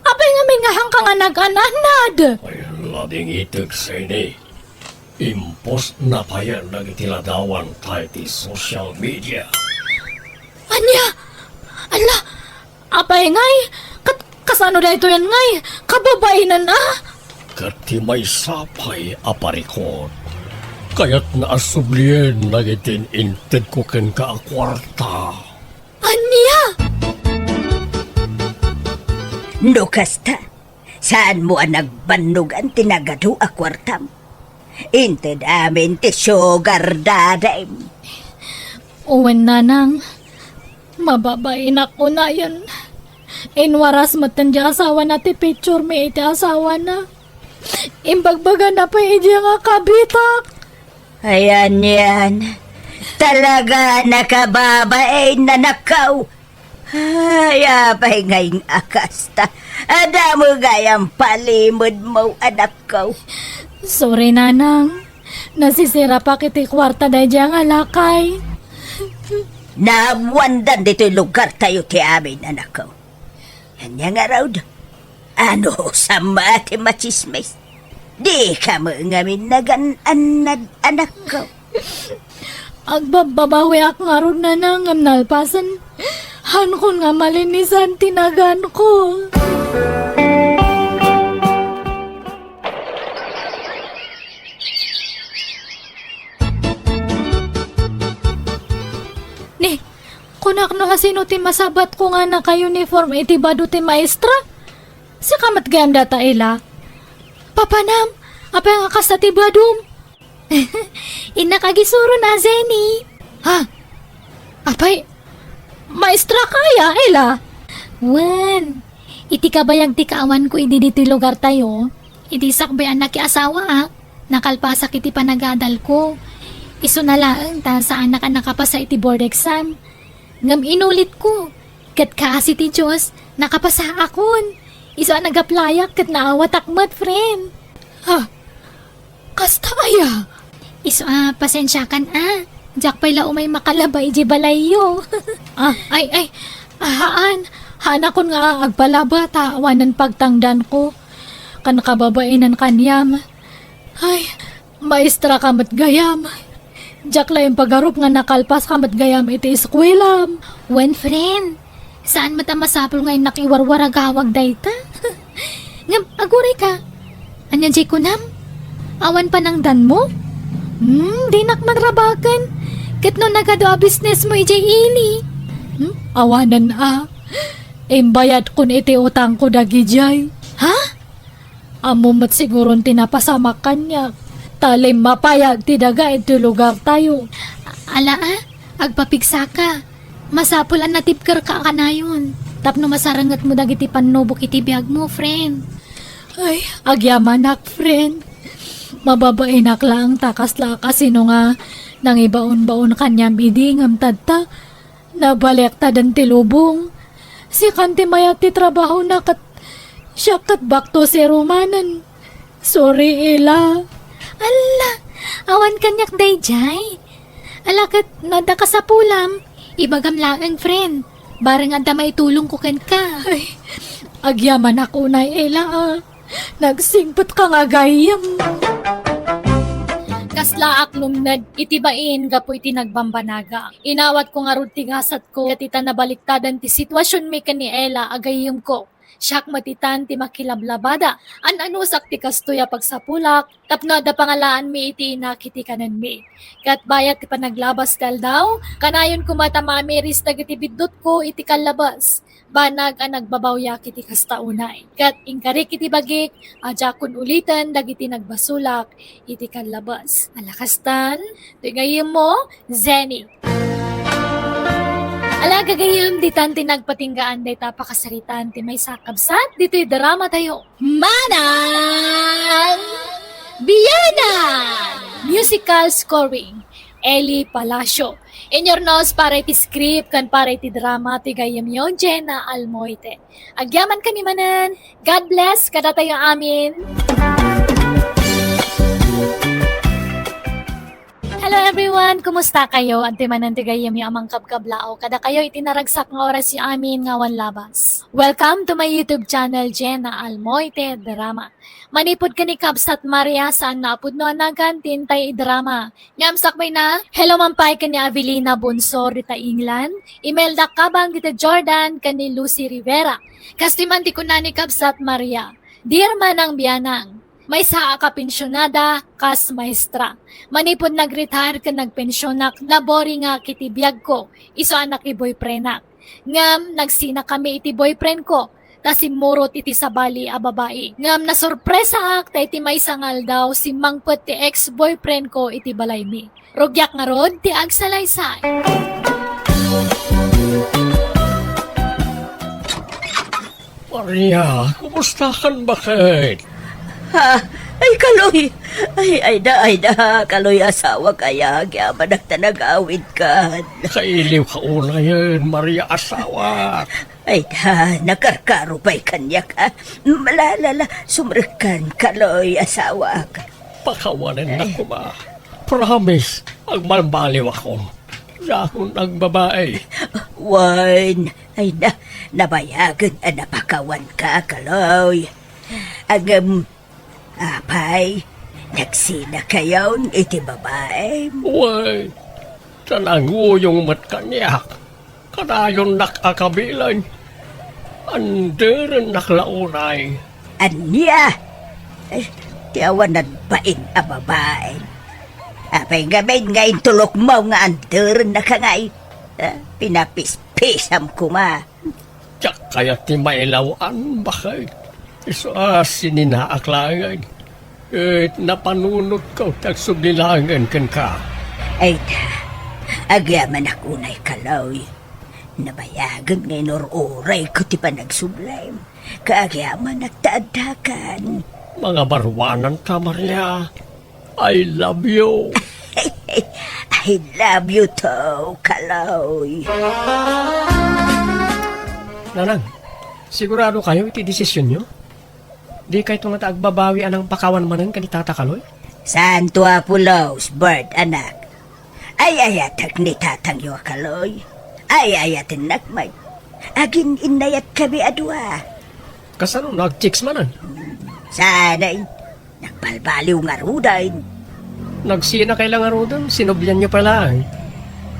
apay nga may nga hangkang nag-ananad. Ay lading ito kasi ni. Impos na pa yan nagtiladawan tayo ti social media. Anya, ala, apay ngay, kasano da ito yan ngay, kababainan na. Kati may sapay aparikot. Kaya't naasublien nagitin inted ko ken ka kwarta. Anya, Nukasta, saan mo ang nagbanog ang tinagado a kwartam? Inted amin ti sugar daddy. uwan nanang, mababain ako na yan. Inwaras matanda asawa na ti picture may iti asawa na. Imbagbaga na pa iti nga kabitak. Ayan yan. Talaga nakababae na nakaw. Ay, apay ngayong akasta. Ada mo gayang palimod mo, anak ko. Sorry nanang, nasisira pa kiti kwarta na diya nga lakay. Nawandan dito'y lugar tayo ti amin, anak ko. Yan nga raw. Ano sa mati machismis? Di ka mo ngamin nagan-anad, anak ko. Agbababawi ak nga ron nanang ang nalpasan. Hankon nga malinisan tinagan ko. Ni, kunak no asino ti masabat ko nga naka-uniform iti bado ti maestra? Si kamat gayam data ila. Papanam, apa nga kasta ti badum? Inakagisuro na, Zeni. Ha? Apay, maestra kaya, ila? Wan, iti kabayag ti kaawan ko idi diti lugar tayo. Iti sakbay anak ki asawa, nakalpasak iti panagadal ko. Iso na lang ta sa anak nakapasa iti board exam. Ngam inulit ko. Kat kaasi ti Diyos, nakapasa akon. Iso nagaplayak kat naawat akmat, friend. Ha? Kasta aya? Iso pasensya kan Jack pala umay makalabay di balayo. Ay, Hanakon nga agpalaba ta awanan pagtangdan ko. Kan kababainan kanyam. Ay, maestra kamat gayam. Diyak lang yung pagarup nga nakalpas kamat gayam iti eskwelam. Wen friend, saan mata masapol ngayon nakiwarwar agawag dayta? Ngam, aguray ka. Anyan jay kunam? Awan pa ng dan mo? Di nakmanrabakan. Kat no nagado a business mo ijay ili. Awanan Imbayad kun iti utang ko dagi jay. Ha? Amumat siguron tinapasama kanya. Talim mapayag ti daga iti lugar tayo. Ala agpapigsa ka. Masapulan na tipker ka kanayon. Tapno masarangat mo dagiti panubok iti biyag mo, friend. Ay, agyamanak, friend. Mababainak lang takas la kasino nga nang ibaon-baon kanyam idingam tadta. Nabalik ta dan tilubong. Si kanti mayat ti trabaho na kat siya kat bakto si Romanan. Sorry, Ella. Ala, awan kanyak dayjay. Ala kat nada ka sa pulam. Ibagam lang ang friend. Barang anda maitulong ko ken ka. Ay, agyaman ako na, Ella. Nagsingpot ka nga gayam. Kasla aklumnad, itibain gapo iti nagbambanaga. Inawat ko nga rod tigasat ko, yatita nabaliktadan ti sitwasyon may kani Ella agayim ko. Siyak matitan ti makilablabada, anusak ti kastuya pagsapulak, tapno da pangalaan mi iti nakiti kanan mi. Kat bayat ti panaglabas dal daw, kanayon kumatamami ris dagiti bidot ko iti kalabas. Banag ang nagbabawya kiti kastaunay. Kat ingkarik iti bagik, ajakon ulitan dagiti nagbasulak iti kalabas. Alakastan, tigayim mo, Zenny. Ala gagayam di tanti nagpatinggaan day tapakasaritaan ti may sakabsat dito'y drama tayo. Manang Biyanan! Musical scoring Eli Palacio. In your nose para iti script kan para iti drama ti gayam yo Jenna Almoite. Agyaman kami manan. God bless kada tayo amin. Hello everyone! Kumusta kayo? Antimanan tigayam yung amang kabkablao. Kada kayo itinaragsak ng oras yung amin ngawan labas. Welcome to my YouTube channel, Jenna Almoite Drama. Manipod ka ni Kabsat Maria saan naapod no anagan tintay drama. Ngamsak may na, hello mampay ka ni Avelina Bonsor dita England. Email da kabang dita Jordan ka ni Lucy Rivera. Kastiman di ko na ni Kabsat Maria. Dear Manang Biyanang, may saa ka pensyonada, kas maestra. Manipod nag-retire ka nagpensyonak, labori nga kiti biyag ko, iso anak i-boyfriendak. Ngam, nagsina kami iti boyfriend ko, tas imurot iti sabali a babae. Ngam, nasurpresa ak, ta iti may sangal daw, si mangpet ti ex-boyfriend ko iti balay mi. Rugyak nga rod, ti agsalaysay. Maria, kumusta kan bakit? Ha? Ay, Kaloy! Ay da, Kaloy asawa kaya, kaya managta nag-awid ka. Kailiw ka una yan, Maria asawa. Ay da, nakarkaro pa'y kanya ka. Malalala, sumrikan, Kaloy asawa ka. Pakawanan na ko ba? Promise, ang malbaliw ako. Sa akong nagbabae. Wan, ay na, nabayagan na napakawan ka, Kaloy. Apay, nagsina kayo iti babae. Uy, tananguyong mat kanyak. Kanayon nakakabilan. Anderan naklaunay. Anya? Tiyawanan pa in a babae. Apay gamin ngayon tulok mo nga anderan na ka ngay. Pinapispisam ko ma. Tiyak kaya ti mailawan bakit? Sininaaklangan. Napanunod ko tagsublilangan kan ka. Ay da, agyaman ako na'y Kaloy. Nabayagan ngayon oray ko ti pa nagsublay. Kaagyaman nagtaadakan. Mga barwanan ka, Maria. I love you. I love you too, Kaloy. Nanang, sigurado kayo iti desisyon nyo? Di kayo itong nataagbabawi anang pakawan manan ka ni Tata Kaloy? Santo Apulos, bird anak. Ay ayatag ni tatang yo, Kaloy. Ay ayatin nakmay. Agin inayat kami adwa. Kasano nag-chicks manan? Sana'y nagbalbaliw nga rudan. Nagsina kailangan rodan, sinubyan niyo pala.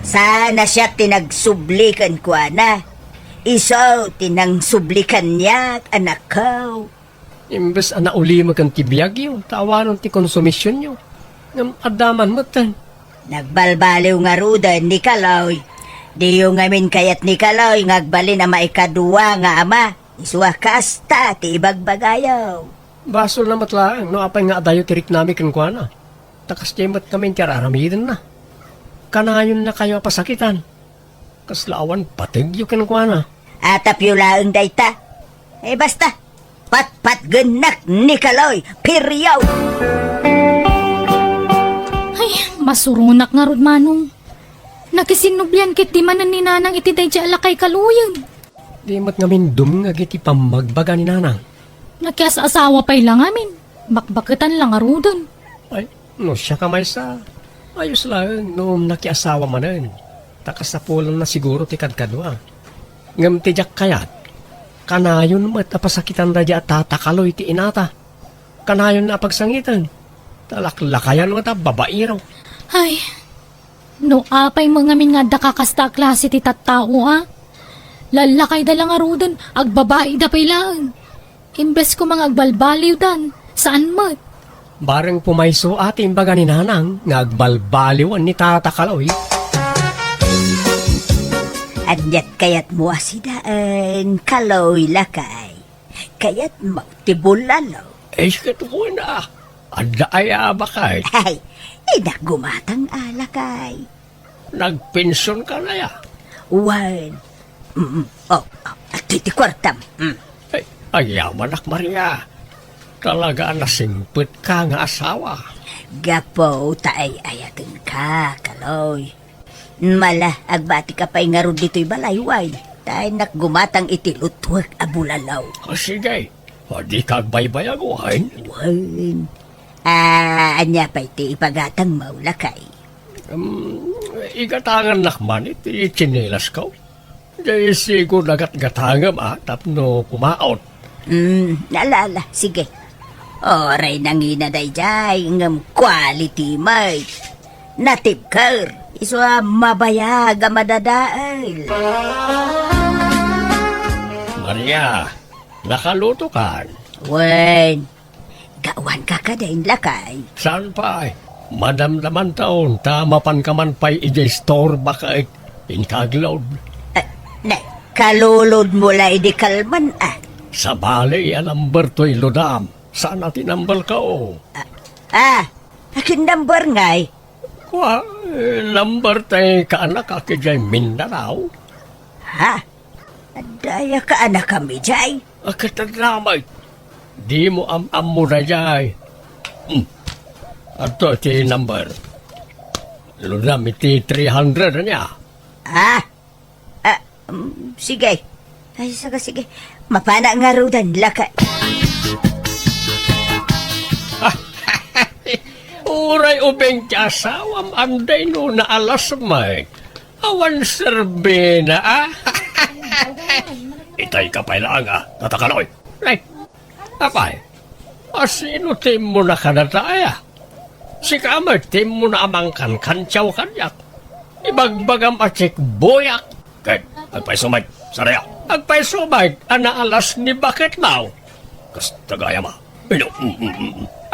Sana siya tinagsublikan ko na. Isaw tinangsublikan niya anak ko. Imbes na uli mo kang tibiyag yun, tawanon ti konsumisyon nyo. Ngam adaman mo tan. Nagbalbaliw nga rudan ni Kaloy. Di yung ngamin kayat ni Kaloy ngagbali na maikadua nga ama. Iswa kasta ti ibagbagayaw. Basol na matlaan, no apay nga adayo tirik nami kang kuana. Takas jemat kami tiyararamidan na. Kanayon na kayo pasakitan. Kaslawan patig yung kang kuana. Atap yung laang dayta. Basta. Pat genak ni Kaloy. Piryaw. Ay, masurunak nga rod manong. Nakisinubyan kit di manan ni nanang iti day dya alakay kaluyan. Di mat ngamin dum nga giti pamagbaga ni nanang. Nakias-asawa pa'y lang amin. Bakbakitan lang nga rodon. Ay, no siya kamay sa. Ayos lang, noong nakiasawa manan. Takas sa pulang na siguro ti kadkadwa. Ngam ti jak kayat. Kanayon mat apasakitan radya at tatakaloy ti inata. Kanayon na pagsangitan. Talaklakayan mat babairaw. Ay, no apay mga min nga dakakasta klase ti tattao Lalakay da lang nga rodon, agbabae da pa'y lang. Imbes ko mga agbalbaliw dan, saan mat? Bareng pumayso ating baga ni nanang, ngagbalbaliwan ni tatakaloy. Anyat kayat mo asidaan Kaloy lakay. Kayat magtibulalo. Eh, katuwa na. Ada ay abakay. Ay, gumatang alakay. Nagpensyon ka na ya. Wan. At iti kwartam. Ay, ayaw manak Maria. Talaga nasingpit ka nga asawa. Gapo taay ayatin ka, Kaloy. Mala, agbati ka pa'y nga ron dito'y balayway. Tayo nakgumatang itilutwag abulalaw. O sige, o di kagbaybayaguhan. Wan. Anya pa'y ti ipagatang maulakay. Igatangan nakman iti chinelas ko. Dahil sigo nagat-gatangam tapno kumaot. Nalala, sige. Oray nangina day jay, ngam quality mate. Natipkar. Iswa mabayag madadaal. Maria, nakaluto ka. Wen, gawan ka kadain lakay. Saan pa? Madamdaman taon, tamapan ka man pa'y i-store baka inkaglaw. Na, kalulod mo la di kalman Sa bali, number to'y lodam. Saan natin number ka o? Akin number ngay. Kwa, number tayo kaanak akijay Mindanao. Ha? Daya ka anak kami jay. Akatadlamay. Di mo am-am mo na jay. Ato ti number. Lodam iti 300 na niya. Sige. Ay, sige. Mapana nga rudan lakay. Uray ubeng ti asawam anday no na alas may. Awan serbe na Itay ka pa lang tatakaloy. Ay, apay. Asino tim mo na kanataya? Si Kamar tim mo na amangkan kantyaw kanyak. Ibagbagam atsik boyak. Kaya, agpay sumay, saraya. Agpay sumay, anaalas ni bakit now? Kas tagaya ma.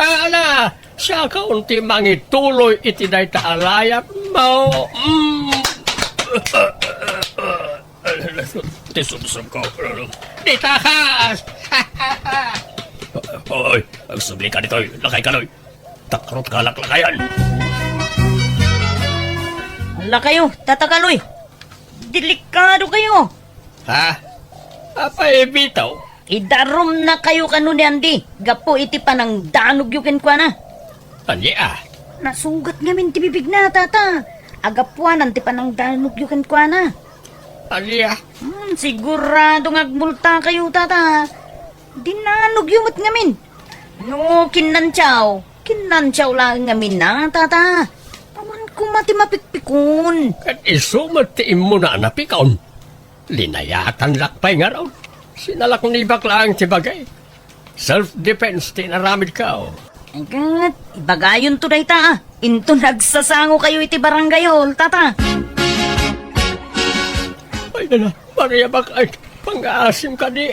Ala, siya ka unti mangituloy itinay taalayat mo. Tisubsub ko. Di takas! Hoy, agsubli ka dito. Lakay ka, Loy. Takrot ka laklakayan. Hala kayo, tatakaloy. Delikado kayo. Ha? Apa bitaw? Idarom na kayo kanu ni Andi. Gapo iti panang danog yukin kwa na. Anye Nasugat ngamin ti bibig na, tata. Agapuanan ti panang danog yukin kwa na. Anye Sigurado ngagmulta kayo, tata. Dinanog yumot ngamin. No, kinantsaw lang ngamin na, tata. Awan ko mati mapikpikon. Kat isumat ti imo na napikaon. Linayatan lakpay nga raw. Sinalak ni baklang ti bagay. Self-defense tinaramid ka o. Agad, ibagayon to day ta. Into nagsasango kayo iti barangay hall, tata. Ay na, Maria bakay. Pang-aasim ka ni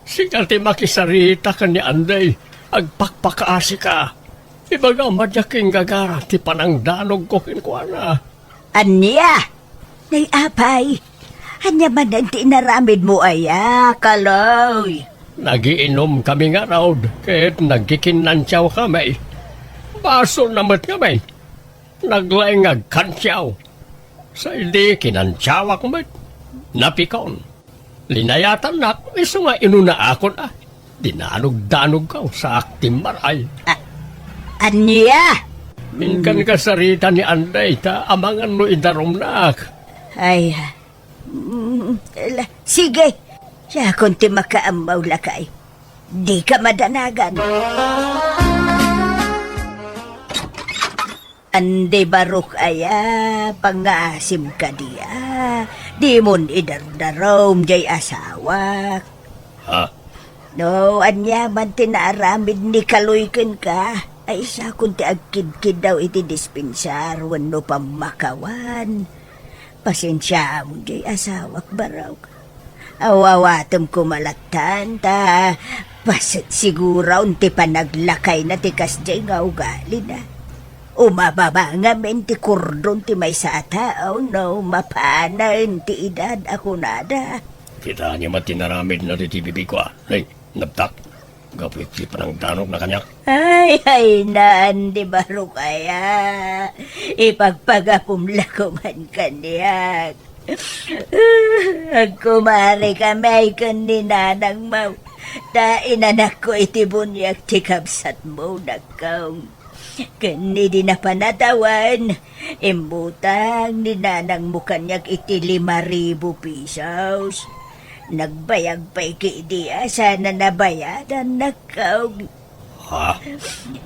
Sigal ti makisarita ka ni Anday. Agpakpakaasi ka. Ibaga madyaking gagara ti panangdanog ko kinkwana. Anya, nay apay. Anya man ang tinaramid mo kaloy. Nagiinom kami nga raw, kahit nagkikinantyaw kami. Baso namat kami. Naglaing agkantyaw. Sa hindi kinantyaw ako met. Napikaon. Linayatan na, iso nga inuna akon Dinanog-danog ka sa akting maray. Anya? Minkan ka sarita ni Anday, amangan mo idarom na Ay, sige. Siya kung ti makaamaw lakay. Di ka madanagan. Ande barok pangasim ka diya. Di mon idardarom jay asawak. Ha? No, anya man tinaaramid ni kaluyken ka. Ay isa kung ti agkid-kid daw iti dispensar wano pamakawan. Pasensya mo jay asawak baraw ka. Awawatom kumalatan ta. Pasit sigura unti panaglakay na ti kasjay nga ugali na. Umababa nga men ti kordon ti may sa tao no mapanan ti edad ako nada. Kita niya matinaramid na ti bibig ko Ay, nabtak. Gapit si panangdanog na kanyak. Ay, naan di baro kaya. Ipagpagapumla ko man kanyak. Kumari kami kundi nanang mau. Da inanak ko iti bunyak ti kabsat mo nagkaw. Kani di na panatawan. Imbutang ni nanang mo kanyak iti 5,000 pesos. Nagbayag pa'y kiidiya sana nabayadan nagkaw. Ha?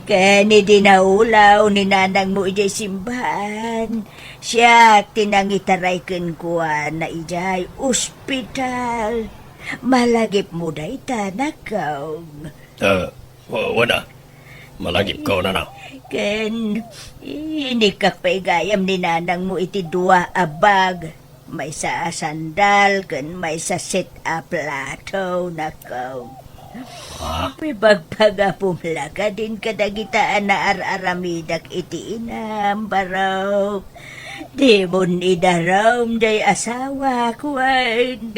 Kani dinaulaw ni nanang mo ijay simbahan. Siya tinangitaray kuwa na ijay ospital. Malagip mo day tanakaw. Wala. Malagip ko na na. Ken, hindi ka paigayam ni nanang mo iti 2 abag. May sa sandal, ken may sa sit-up plato nakaw. May bagpagapumla ka din kadagitaan na aramidak iti inam baraw. Di mo nidaram day asawa kuwan.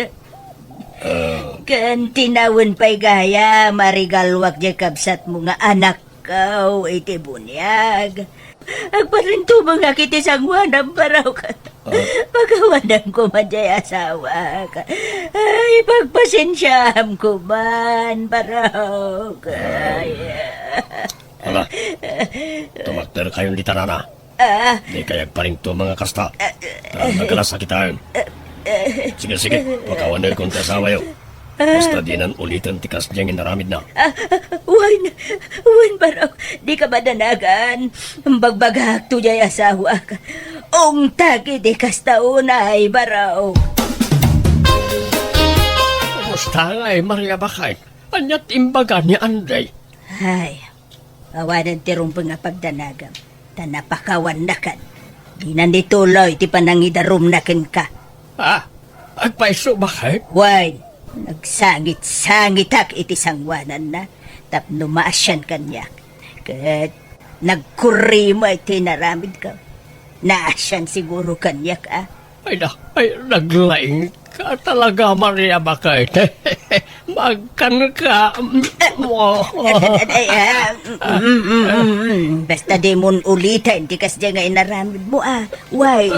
Kan tinawin pa'y gaya marigalwag jay kabsat mo nga anak kaw iti bunyag. Agparinto mga kiti sangwanam baraw ka. Pagawanan ko man jay asawa ka. Ay, pagpasensyam ko man baraw ka. Hala, tumakter kayong litanana. Di kayag parinto mga kasta. Nagalas sakitaan. Sige, pakawanay kong kasawa yun. Basta di nan ulitan tikas diyang inaramid na. Wan baraw, di ka madanagan. Bagbagak to jay asawa ka. Ong tagi di kastaunay baraw. Kumusta nga Maria Bakay? Anyat imbaga ni Anday. Ay, awanan tirong nga pagdanagam. Tanapakawan na kan. Di na nituloy ti panangidarum na ken ka. Ha? Agpaiso Bakay? Why? Nagsangit-sangit ak iti sangwanan na. Tapno maasyan kanyak. Kat nagkurimo iti naramid ka. Naasyan siguro kanyak Ay naglaing ka talaga Maria Bakay. Magkan ka. Basta di mon ulitan di kas nga inaramid mo Why?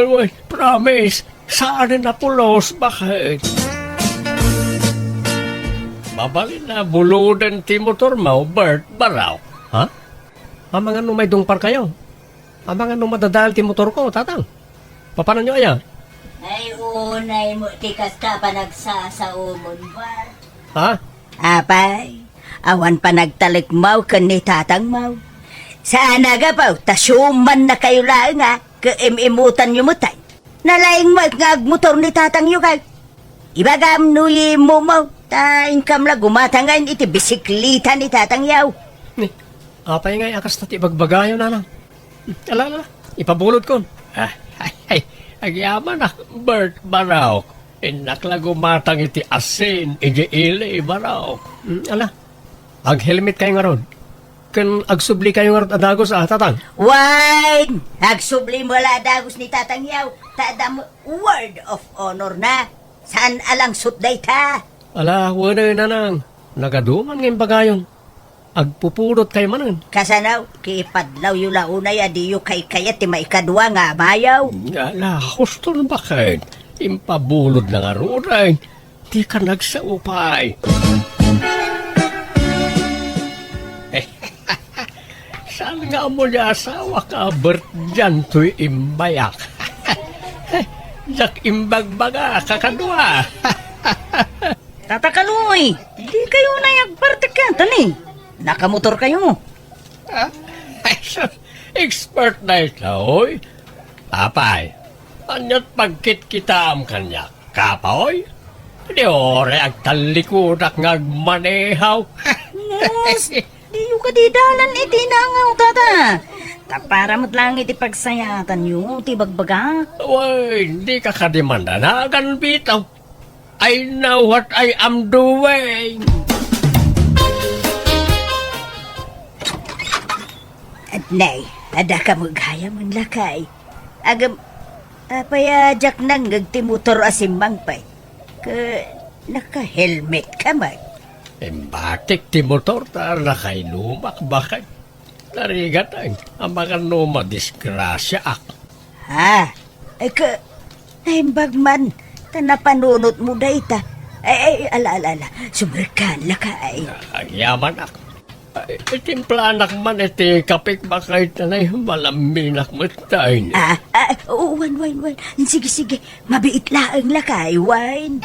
Wait. Promise. Saan na pulos Bakay? Mabalin na buludan ti motor mo, Bert, baraw. Ha? Amangan may dungpar kayo. Amangan madadal ti motor ko, tatang. Paano nyo ayan? Ay, unay mo, tikas ka pa nagsasaumon ba? Ha? Apay, awan pa nagtalikmaw kan ni tatang maw. Saan nga pa, tasuman na kayo lang kaimimutan nyo mo tay. Nalaing magmotor ni tatang yu kay. Ibagam nuyi mo mo. Ta income la gumatangan iti bisiklita ni tatang yaw. Ni, apay ngay akas na tibagbagayo nanang. Ala, ipabulod kon. Ay, agyaman na, Bert Baraw. Inakla gumatang iti asin, iti ili Baraw. Ala, ag-helmet kayo nga ron. Kan agsubli kayo nga ron adagos tatang. Wine! Nagsubli mo la dagos ni tatang yaw. Tadam word of honor na. Saan alang sutday ta? Ala, wala na nang. Nagaduman ngayon bagayon. Agpupulot kayo manan. Kasanaw, kipadlaw yu launay adiyo kay kayat ti maikadwa nga mayaw. Ala, gusto na bakit? Impabulod na nga ron. Di ka nagsaupay. Saan nga mo niya asawa ka, Bert, dyan to'y imbayak? Yak imbagbaga, kakadwa. Tatakaloy, di kayo na yagpartikatan eh. Nakamotor kayo. Ay, expert na ito, oy. Apay, anyat pagkit kita am kanya. Kapoy? Di ore, agtalikudak ngagmanehaw. Yes, di yung kadidalan iti nangaw tata. Tapara mo't lang iti pagsayatan yung tibagbaga. Uy, di ka kadimanda na agan bitaw. I know what I am doing. At nay, ada ka magaya man lakay. Agam, apayajak nang gagtimutor asimbang pay. Naka-helmet ka man. Embatik ti motor ta na kay lumak bakit? Tarigat ang mga numa disgrasya ak. Ha? Ay ka, naimbag man. Tanapanunot mo da ita. Ay, ala. Sumerkan lakay. Ang yaman ak. Itimplanak man iti kapik bakit na malaminak mo tayo. Wine. Sige. Mabiit laang lakay, wine.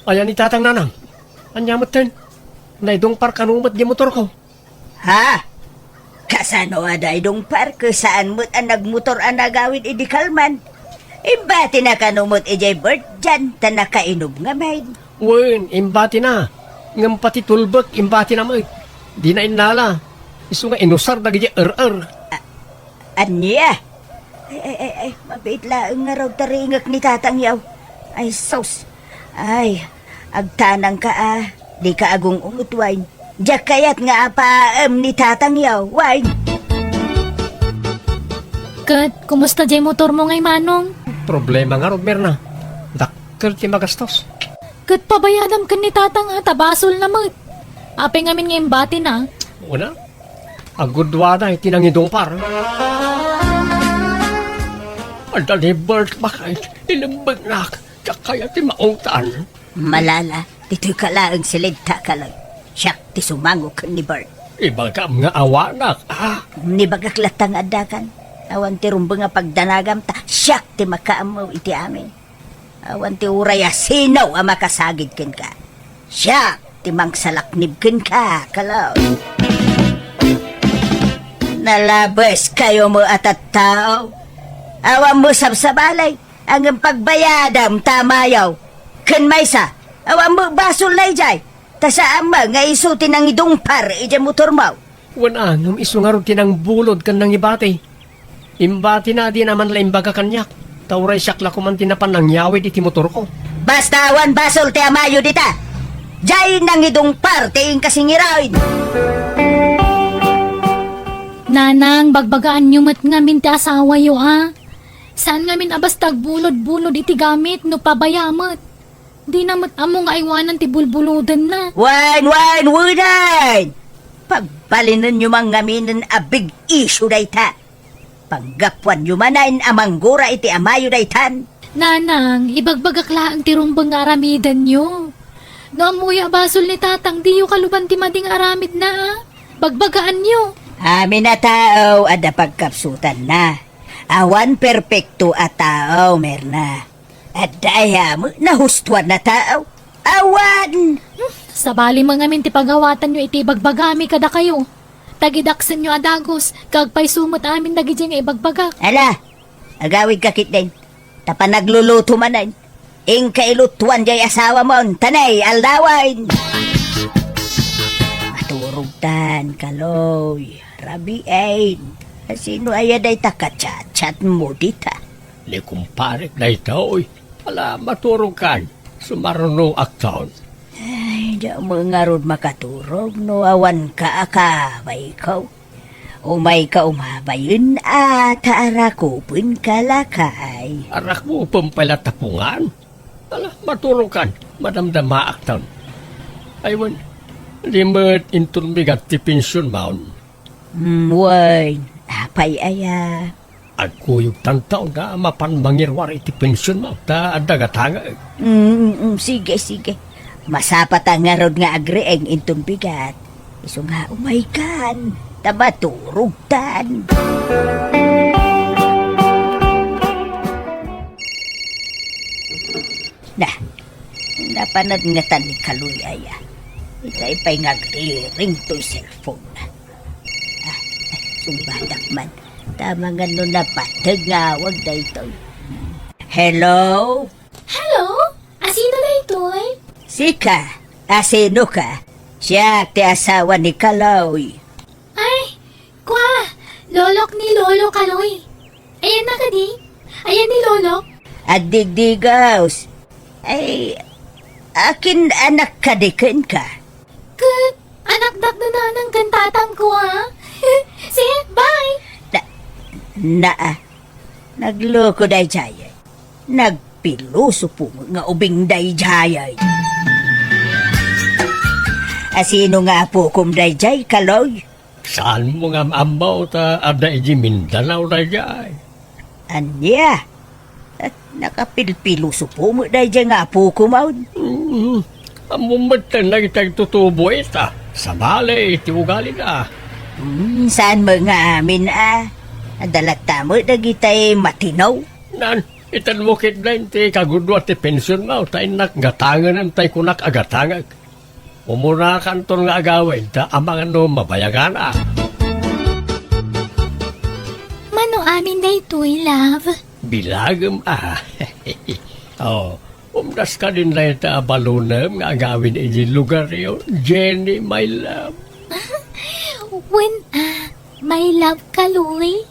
Ayan ni tatang nanang. Anyamot tayo. Naidong parkanumat di motor ko. Ha? Kasano aday dong parke saan mo't ang nagmotor ang nagawin idikalman? Imbati na kanumot ijay Bert dyan ta nakainom nga main. Wen, imbati na. Ngam pati tulbek, imbati na mo. Di na inala. Isu nga inusar na gaya Anya? Ay, mabait laang nga raw taringak ni tatang yaw. Ay, sos. Ay, agtanang ka Di ka agong ungot wine. Diyak kayat nga apaam ni tatang yaw, wine. Kat, kumusta jay motor mo ngay manong? Problema nga, Roberna. Dakkel ti magastos. Kat, pabayadam ka ni tatang tabasol na mo. Apay ngamin ngayon bati na. Una, agudwa na itinangidong par. Andali, Bert, bakit? Inambag na. Kaya ti maungtan. Malala, dito'y kalaang silidta ka lang. Siyak ti sumango ka ni Bert. Ibagam nga awanak, Ni bagaklatang adakan. Awan ti rumba nga pagdanagam ta. Siyak ti makaamaw iti amin. Awan ti uraya sinaw ang makasagid ken ka. Siyak ti mangsalaknib ken ka, kalaw. Nalabas kayo mo atat tao. Awan mo sabsabalay. Ang pagbayadam tamayaw. Ken maysa. Awan mo basol na ijay. Ta sa ama nga isutin ang idungpar ija motor mo. Wana, nung iso nga ron tinang bulod kan nang ibati. Imbati na di naman la imbaga kanyak. Tauray siyakla ko man tinapan ng yawid iti motor ko. Basta awan basol ti amayo dita. Jay nang idungpar ti ing kasingirawin. Nanang, bagbagaan nyo mat ngamin ti asawa yo Saan ngamin abas tagbulod-bulod iti gamit no pabayamot. Di namat amo nga iwanan ti bulbuludan na. Wine! Pagbalinan nyo mang ngaminan a big issue dayta. Paggapuan nyo manain amanggura iti amayo daytan. Nanang, ibagbagaklaan ti rumbang aramidan nyo. No amuya basol ni tatang di yo kaluban ti mading aramid na Bagbagaan nyo. Amin na tao ada pagkapsutan na. Awan perpekto a tao, merna. At daya mo, nahustuan na tao. Awan! Sa bali mga min ti pagawatan nyo iti bagbagami kada kayo. Tagidaksan nyo adagos, kag pay sumot amin dagiti nga ibagbagak. Ala, agawid ka kit din. Tapa nagluluto manan. Ing kailutuan jay asawa mo, tanay, aldawan. Maturugtan, kaloy, rabiain. Sino ayaday takachat-chat mo dita? Ni kumparik na ito, oy. Ala, maturong kan. Sumarunong aktaon. Ay, da mga rod makaturog, no awan ka akabay ko. Umay ka umabayin at arakupin kalakay. Arak mo pampalatapungan. Ala, maturong kan. Madamdama aktaon. Aywan, limit intun bigat ti pensyon maun. Way, apay aya. At kuyog tantaw na mapanmangirwar iti pensyon mo. Ta adagatanga. Sige. Masapat ang nga rod nga agreeng intong bigat. Iso nga umaykan, tabaturugtan. Napanad nga tan ni Kaloy aya. Ikay pa'y ngagriring to'y cellphone. Sumbadak man. Tama nga nun na patag nga awag na ito. Hello? Hello? Asino na ito'y? Sika, asino ka? Siya ti asawa ni Kaloy. Ay, kwa, lolok ni Lolo Kaloy. Ayan na kadi. Ayan ni Lolo. Agdigdigaws. Ay, akin anak kadikin ka. Kat, anak na ng kantatang ko ha. Sige, bye. Nagloko day jayay. Nagpiluso po nga ubing day jayay. Asino nga po kum day jay, Kaloy? Saan mo nga maambaw ta ada iji Mindanao na jay? Anya? At nakapilpiluso po mo day jay nga po kumaun. Amumatan na kitang tutubo ita. Sa balay, iti ugali na. Saan mo nga amin Adalata mo dagitay matinaw. Nan, itan mo kit na iti kagudwa ti pensyon mo. Tayo nakgatangan ang tayo kunak agatangag. Umuna kanton nga agawin ta amang ano mabayagan Mano amin na ito'y, love? Bilagam umdas ka din na ita balunam nga agawin iti lugar yun. Jenny, my love. When, my love Kaloy.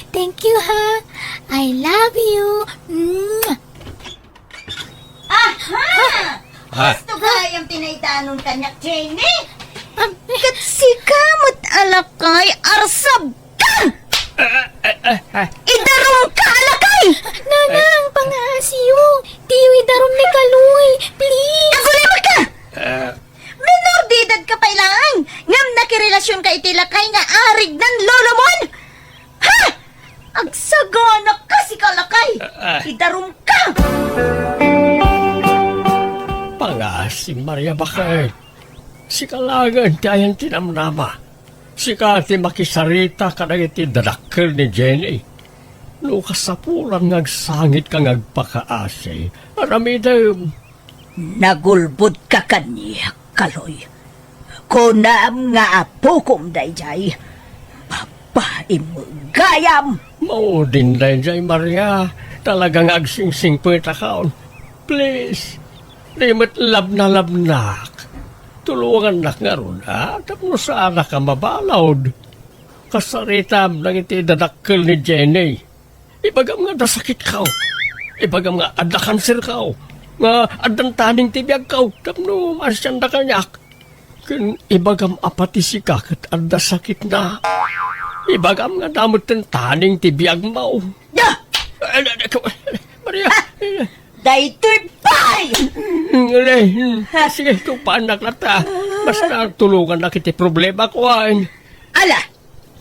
Thank you, ha. I love you. Gusto ka yung tinaytanong kanyak, Jenny? Kat sikamot alakay, arsab ka! Idarong ka alakay! Nanang, pangasiyo. Tiwi darom ni Kaloy. Please. Ako lemag ka! Menor de edad ka pa ilang! Ngam nakirelasyon ka itilakay nga arig ng lolo mon! Ha! Agsagana ka si kalakay! Idarom ka! Pangasing Maria bakit? Si kalagan ti ayan tinamnama. Si kati makisarita ka na iti dadakkel ni Jenny. No kasapulan ngagsangit ka ngagpakaasi. Aramidam. Nagulbud ka kaniya, Kaloy. Kunam nga apukom dayjay. Babae mo gayam! Maudin dayjay Maria. Talagang agsing-sing po itakaon. Please. Limit labnak. Tulungan nak nga ron, ha? Tapos sa anak ka mabalawd. Kasaritam lang iti dadakkel ni Jenny. Ibagam nga dasakit ka. Ibagam nga adda kanser ka. Nga adan taning tibiyag ka. Tapno masyanda kanyak. Kun ibagam apati si kakat adda sakit na. Ibagam nga damot ng taning tibiyag mo. Maria. Daytoy pay! Sige, kung paanak na ta. Basta tulungan na kiti problema ko ay. Ala!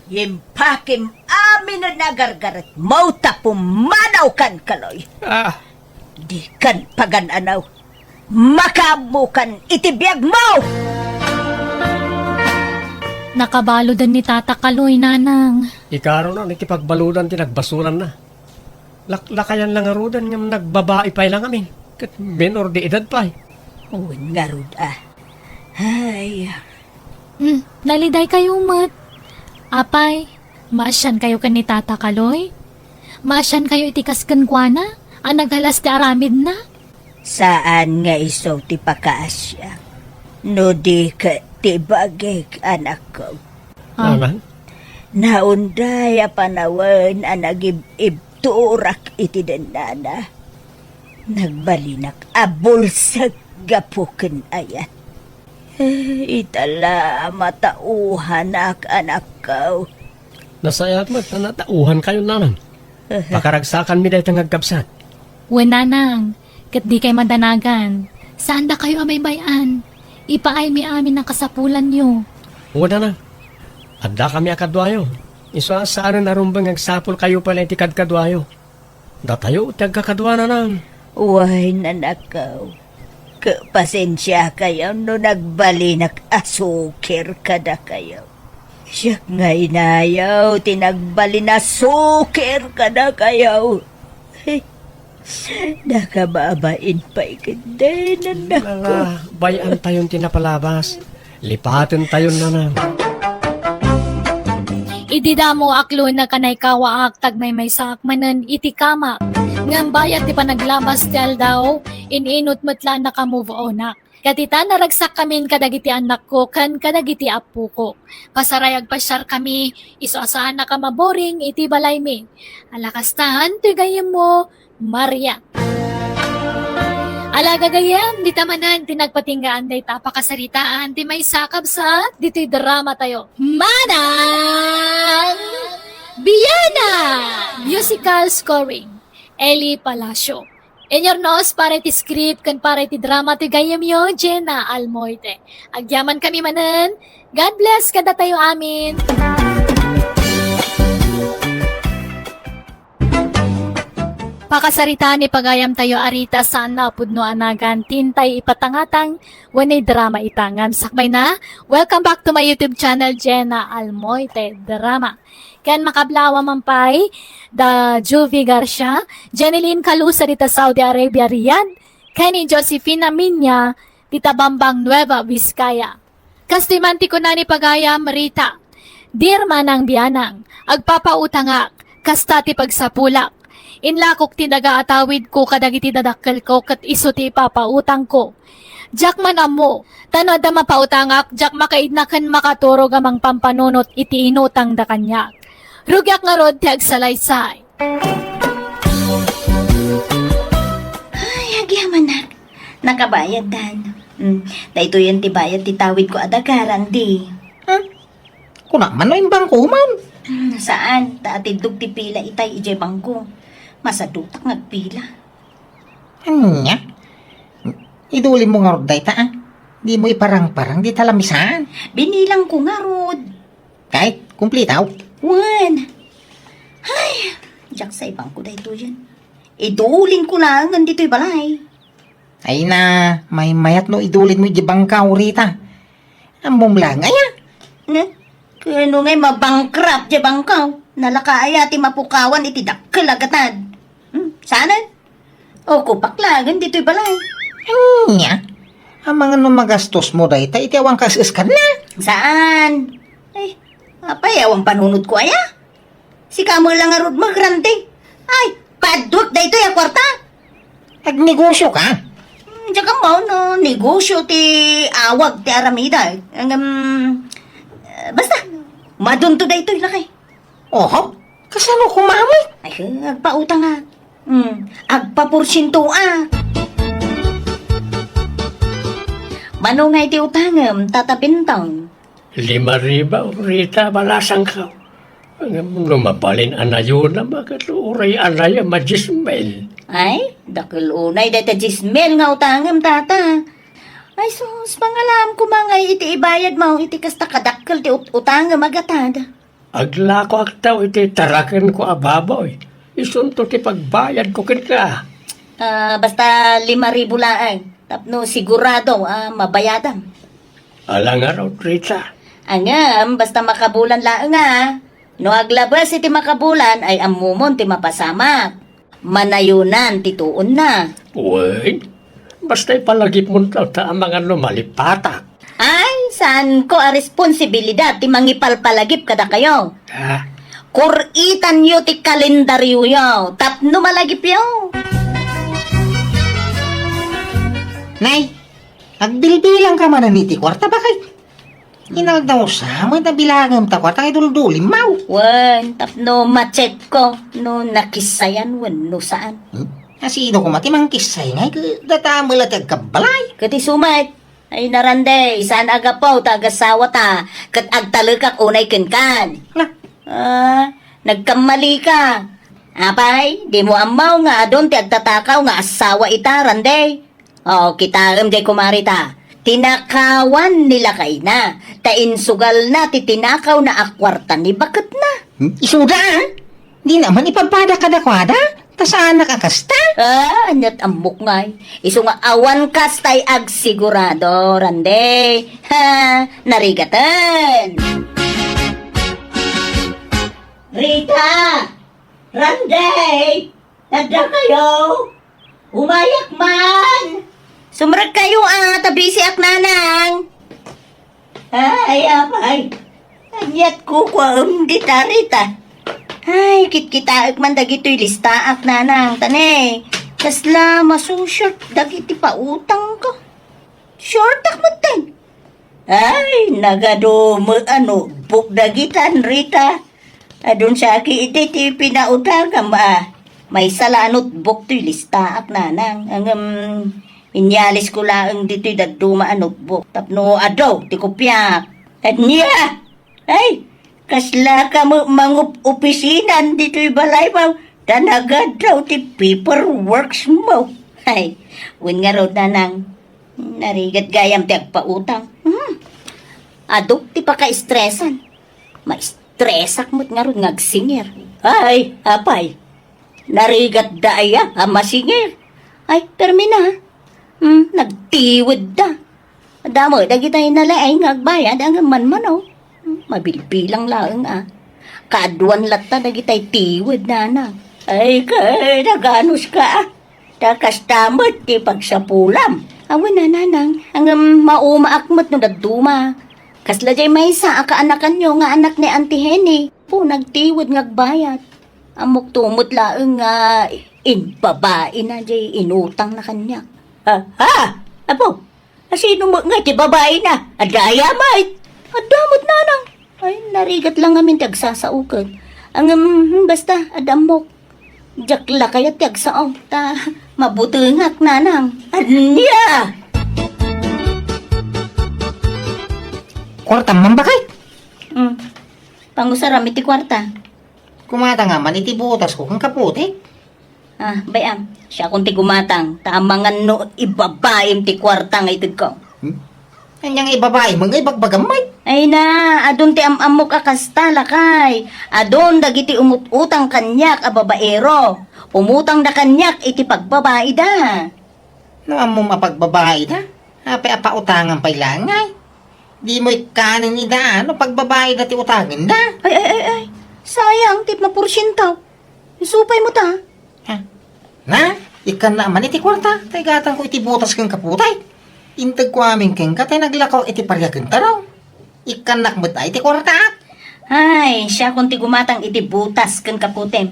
Yimpakim amin na nagargarat. Mauta pumanaw kan, Kaloy. Di kan pagananaw. Makabukan itibiyag mo! Nakabalodan ni Tata Kaloy, nanang. Ikaro na, nakipagbaludan, tinagbasuran na. Lakayan lang arudan ng nagbabae pa lang amin. Kat menor de edad pa. Uwin nga rod Ay. Naliday kayo, mat. Apay, maasyan kayo kan ni Tata Kaloy? Maasyan kayo itikas kan kuana? Ang naghalas ti aramid na? Saan nga iso ti pakaasya? No di ka ti bagay anak ko. Nanang, Naunday a panawan ang nagib-ibturak iti denana. Nagbalinak abol sa gapuken ayat. Itala matauhan anak ko. nasayat mo, natauhan kayo nanang. Pakaragsakan mi dahi tang agkapsat. Wenanang, kat di kay madanagan. Saan da kayo amay-bayan? Ipaay mi amin ng kasapulan nyo. Wala na. Adda kami akadwayo. Iso asaaran arumbang agsapol kayo pala iti kadkadwayo. Datayo, tagkakadwa na nang. Uy, nanakaw. Kapasensya kayo no nagbalinak asukir kada kayo. Siya nga inayaw, tinagbali na sukir kada kayo. Nakababain pa ikindi, nanak ko. Bayan tayon tinapalabas. Lipatin tayon nanang. Idida mo aklo na kanay kawaak tagmay may sakmanan iti kama. Ngam bayat ti panaglabas ti aldaw, ininot matla na ka-move on na. Katita naragsak kamin kadagiti anak ko kan kadagiti apu ko. Pasarayag pasyar kami, isoasahan na ka maboring iti balay mi. Alakastahan ti gayem mo, Maria. Alaga gayam, di tamanan, tinagpatinggaan day tapakasaritaan, di may sakab sa, dito'y drama tayo. Manang Biana! Musical scoring, Eli Palacio. Enyor nos, para iti script, kan para iti drama, ti gayam yo, Jenna Almoite. Agyaman kami manan, God bless kada tayo amin. Pakasarita ni pagayam tayo arita saan na pudno anagan tintay ipatangatang wanay drama itangan. Sakbay na, welcome back to my YouTube channel, Jenna Almoite Drama. Kan makablawa mampay, da Juvie Garcia, Jeneline Calusa dita Saudi Arabia, Riyadh, kani Josefina Minya, dita Bambang Nueva Vizcaya. Kastimanti ko na ni pagayam Rita, Dear Manang Bianang, agpapautangak, kastati pagsapulak, inlakok ti nagaatawid ko kadagiti dadakkel ko kat iso ti papautang ko. Jak man amo, tano da mapautangak, jak makaidnakan makaturo gamang pampanunot iti inutang da kanyak. Rugyak nga rod ti agsalaysay. Ay, agyaman na. Nakabayad dan. Dahito yan ti bayad ti tawid ko adagaran di. Kuna man no imbang ko man. Saan? Taatidog ti pila itay ije bangko. Masadutak nagpila. Anya? Idulin mo nga rod day ta. Di mo iparang-parang di talamisan. Binilang ko nga rod. Kahit kumplitaw. Juan. Ay, jak sa ibang ko dahito yan. Idulin ko lang nandito'y balay. Ay na, may mayat no idulin mo ijibang ka rita. Ang mumlang aya. Kano ngay mabangkrap di bangkaw. Nalakaaya ti mapukawan iti dakkel agatad. Sana? O kupaklagan dito'y balay. Anya? Ang mga no magastos mo day ta itiawang kasiskan na. Saan? Ay, apay awang panunod ko aya. Si kamo lang nga rod magrante. Ay, paduk dayto ya kwarta. Nagnegosyo ka. Diyan ka mo, no, negosyo ti awag ti aramida. Basta, madunto dayto lakay. Oho, kasano kumami? Ay, agpautang nga. Agpaporsinto Mano nga iti utangam, tatapintang. 5,000 Rita, balasang ka. Lumapalin anayon na makaturay anaya majismel. Ay, dakil unay data jismel nga utangam, tata. Ay, sus, pangalam ko mga iti ibayad mo, iti kasta kadakkel ti utangam agatad. Aglako aktaw iti tarakan ko ababoy. Isunto ti pagbayad ko ka. Basta 5,000 laang. Tapno sigurado, mabayadam. Alang nga raw, Rita. Angam, basta makabulan laang nga. No aglabas iti makabulan ay amumon ti mapasamak. Manayunan ti tuon na. Uy, basta ipalagip mo ta ang mga lumalipatak. Ay, Saan ko a responsibilidad ti mangipalpalagip kada kayo? Ha? Kuritan yo ti kalendaryo yo, tapno malagip yo. Nay, agbilbilang ka man ni ti kwarta bakay? Inag daw sa mo na bilangam ta kwarta kay duldulim mau. Wen, tapno machet ko, no nakisayan wen no saan. Asino ko matimang kisay ngay datamula ti agkabalay. Kati sumat, ay narande, saan agapaw tagasawa ta, kat agtalukak unay kenkan. Na, Nagkamali ka. Apay, di mo amaw nga adon ti agtatakaw nga asawa ita, rande. O, kita jay kumarita. Tinakawan nila kay na. Tainsugal na ti tinakaw na akwarta ni bakit na. isuda di naman ipapada kada kwada. Tasaan nakakasta. Anyat ambok ngay. Iso nga awan kastay ag sigurado, rande. Ha, narigatan. Rita! Randay! Nagda kayo! Umayak man! Sumrag kayo tabi si Aknanang! Ay, apay! Anyat ko kwa dita, Rita! Ay, kit-kita man dagito'y lista, Aknanang, tane! Kasla, masushort dagiti pa utang ko. Short akmutin! Ay, nagadumo, buk dagitan, Rita! Adun sa aki iti ti pinautang may salanot buk to'y lista Aknanang. Ang inyalis ko lang dito'y dagduma notebook. Tapno adaw ti kopyak. At niya! Ay! Kasla ka mangup opisinan dito'y balay mo. Tanagad daw ti paperworks mo. Ay! Win nga raw nanang. Narigat gayam ti agpautang. Adok ti paka-estresan. Tresak mo't nga ron ngagsinger. Ay, apay. Narigat daya, masinger. Ay, permina. Nagtiwid da. Damo, dagitay nalaay ngagbayad ang manmanaw. Mabilbilang laang Kaduan lata dagitay tiwid na. Ay, kay, naganos ka Takas tamot ti pagsapulam. Awan na nanang, ang maumaakmat no daduma. Kasla jay may sa akaanakan nyo nga anak ni Auntie Henny. Po, nagtiwid ngagbayad. Amok tumot laang babae na jay inutang na kanya. Apo, sino mo nga ti babae na? Adaya mait. Adamot nanang. Ay, narigat lang amin tagsasaukan. Ang basta, adamok. Jakla kaya tiagsao. Mabutungak nanang. Anya! Kwarta man bakay? Pangusarami ti kwarta. Kumata nga man iti butas ko kang kaputi. Bayam, siya kung ti gumatang, tamangan no ibabaim ti kwarta nga itid ko. Anyang ibabae mga ibagbagamay. Ay na, adon ti amok akasta lakay. Adon dagiti umutang kanyak babaero. Umutang na kanyak iti pagbabae da. No amo mapagbabae da. Apa utangan pa'y langay. Di mo ikanin ni da, pagbabae na ti utangin da. Ay. Sayang, tip na porsyentaw. Isupay mo ta. Na, ikan na man iti kwarta. Tay gatang ko iti butas kang kaputay. Intag ko aming keng katay naglakaw iti paryagan taraw. Ikan nakmat ay iti kwarta. Ay, siya kung ti gumatang iti butas kang kaputem.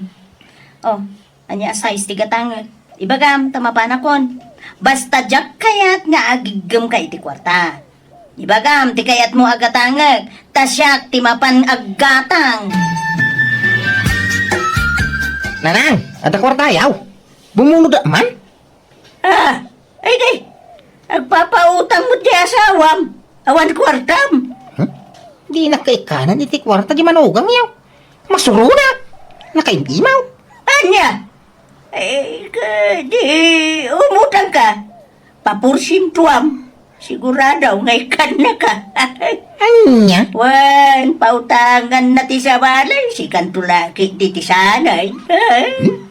Oh, anya size ti gatang. Ibagam, tamapanakon. Basta jak kayat nga agigam ka iti kwarta. Ibagam, ti kayat mo agatangag. Tasyak, ti mapan aggatang. Nanang, ada kwarta yaw. Bumuno da man. Ay di. Agpapautang mo ti asawam. Awan kwartam. Di nakaikanan iti kwarta di manugang yaw. Masuruna. Nakaimbimaw. Anya? Ay, di umutang ka. Papursintuam. Sigurado, ngay kan na ka. Anya? Wan, pautangan na ti sa balay. Si kantulaki di ti sanay.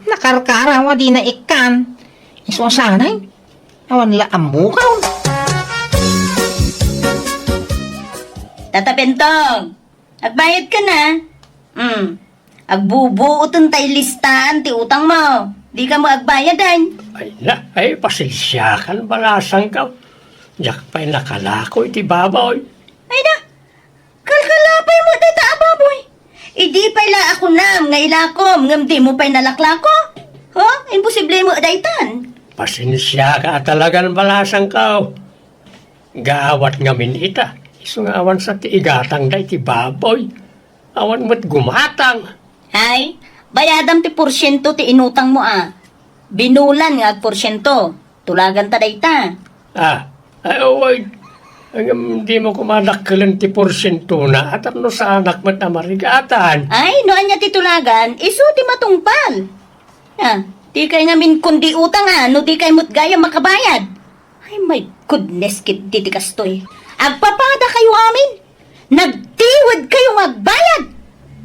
Nakarkarawa di na ikan. Iso sanay. Awan la amukaw. Tata Bentong, agbayad ka na. Agbubuoton tay listahan ti utang mo. Di ka mo agbayadan. Ay, pasensyakan balasang ka. Diyak pa'y nakalako iti babaw. Ay na, kalkalapay mo data ababoy. Idi pala ako nam, nga ilakom, ngam di mo pa'y nalaklako. Ha? Imposible mo daytan. Pasensya ka talaga ng balasang kao. Gaawat ngamin ita. Iso nga awan sa tiigatang day ti baboy. Awan mo't gumatang. Ay, bayadam ti porsyento ti inutang mo Binulan nga porsyento. Tulagan ta dayta. Ay, di mo kumadakkalan ti porsyento na at ano sa anak mo't na marigatan. Ay, noan niya titulagan, isu ti matungpal. Di kay namin kundi utang no di kay mo't gaya makabayad. Ay, my goodness, kit di kastoy. Agpapada kayo amin. Nagtiwid kayo magbayad.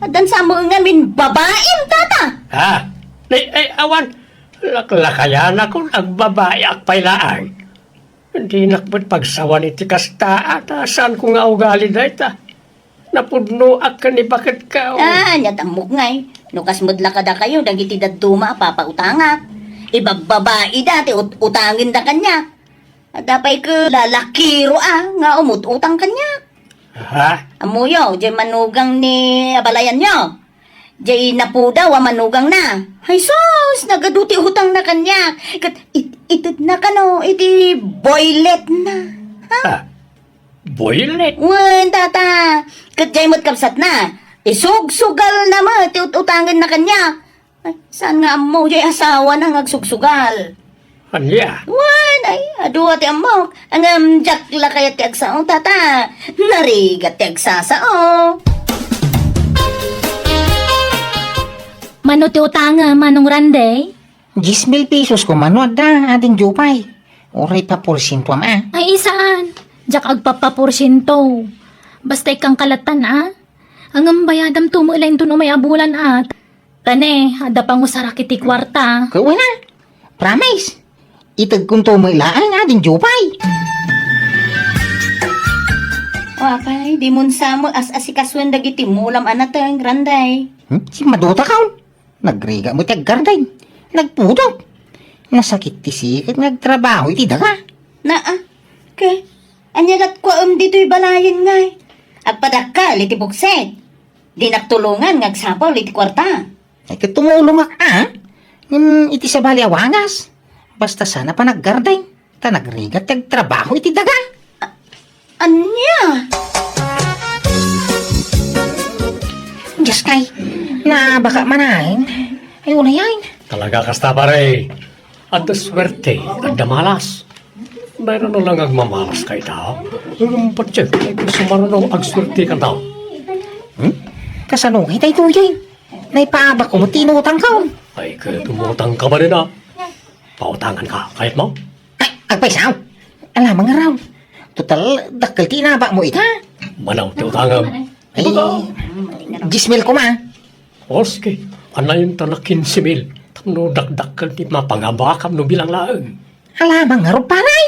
Adan sa mo ngamin babaim, tata. Ay, awan. Laklakayan ako nagbabayak pailaan. Hindi nakbut pagsawan iti kasta at saan ko nga ugali na ita. Napudno at kani bakit ka. Nyatamok ngay. Nukas mudla kada kayo, dagiti daduma, papautangak. Ibagbabae dati, utangin da kanya. Dapay ko lalakiro nga umututang kanya. Amuyo, di manugang ni abalayan nyo. Di napudaw, manugang na. Ay sos, nagaduti utang na kanya. Itit na kano, iti boylet na. Boylet? Wan, tata. Katjay mo't kapsat na. Isugsugal na mo, utangan na kanya. Ay, saan nga mo, di asawa na ngagsugsugal. Anya? Wan, ay, adu ati amok. Ang jakla kaya ti agsao, tata. Narigat ti agsasao. Mano ti utanga, manong Randay? 10,000 pesos ko manuad da, ating jupay. Oray pa porsyento Ay, isaan? Jak agpapaporsyento. Basta ikang kalatan, Ang bayadam tumulain to no may abulan Tane, ada pang usarakit ti kwarta. Kau na. Promise. Itag kung tumilaan ating jupay. Wapay, di mun sa mo as-asikaswan dagiti mulam anateng, Randay. Si maduta kaon. Nagriga mo ti aggarday. Nagpudok. Nasakit ti sikit nagtrabaho iti daga. Ke, anyagat ko dito'y balayan ngay. Agpadakal iti bukset. Di nagtulungan ngagsapaw iti kwarta. Ay katumulong iti sa bali awangas. Basta sana pa naggarday. Ta nagriga ti agtrabaho iti daga. Anya? Diyos kay, na baka manahin. Ay wala yan. Talaga kasta pare. At swerte at damalas. Mayroon na lang agmamalas kay tao. Ang patsyak ay kung sumarunong agswerte ka tao. Kasanong hitay tuyay. Naipaaba ko mo tinutang kaon. Ay, kaya tumutang ka ba rin Pautangan ka, kahit mo? Ay, agpaisaw. Alamang nga raw. Total, dakal tinaba mo ita. Manaw, tiutangam. Ay, 10,000 ko ma. Oske, anayin ta na 15,000. Tano dakdakal ti mapangabakam no bilang laeng. Alamang nga raw paray.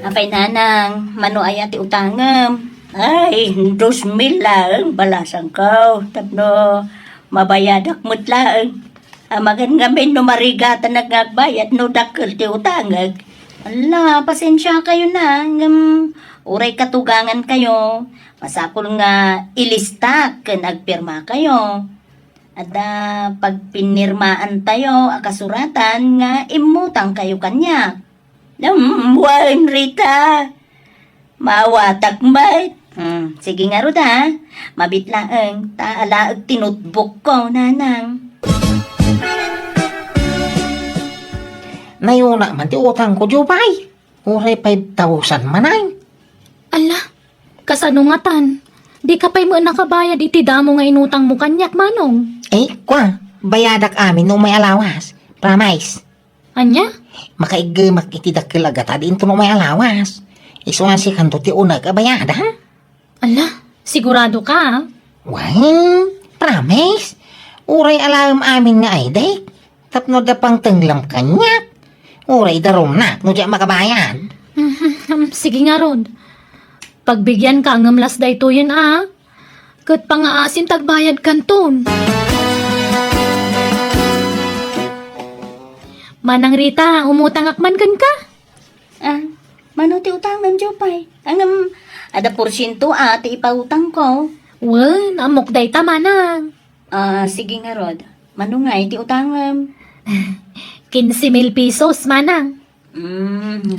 Apay nanang, mano aya ti utangam. Ay, 2,000 lang, balasang ko. Tapno, mabayadak mo't lang. Amagan ngamin no marigatan nagagbayad no dakil ti utangag. Ala, pasensya kayo na. Uray katugangan kayo. Masakol nga ilistak nagpirma kayo. At pag pinirmaan tayo, akasuratan nga imutang kayo kanya. Buwan, Rita. Mawatak mait. Sige nga rod mabitlaang taalaag tinutbok ko, nanang. Nayuna man ti utang ko, Jupay. Uray 5,000 manay. Ala, kasanungatan. Di ka pa'y mo nakabayad iti damo nga inutang mo kanyak, manong. Kwa, bayadak amin no may alawas. Promise. Anya? Makaigamak iti dakil agata din to no may alawas. Isuasi kanto ti unag abayada. Ala, sigurado ka, Why? Promise. Uray alam amin nga ay day. Tapno da pang tenglam kanyak. Uray darom na, no di makabayad. Sige nga, Rod. Pagbigyan ka, ngamlas da ito yun, Kat pangaasin tagbayad kanton. Manang Rita, umutang akman kan ka? Mano ti utang ng Jopay. Ang ada porsyento ti ipautang ko. Wen, amok day tama nang. Sige nga Rod. Manungay ti utang 15,000 pesos manang.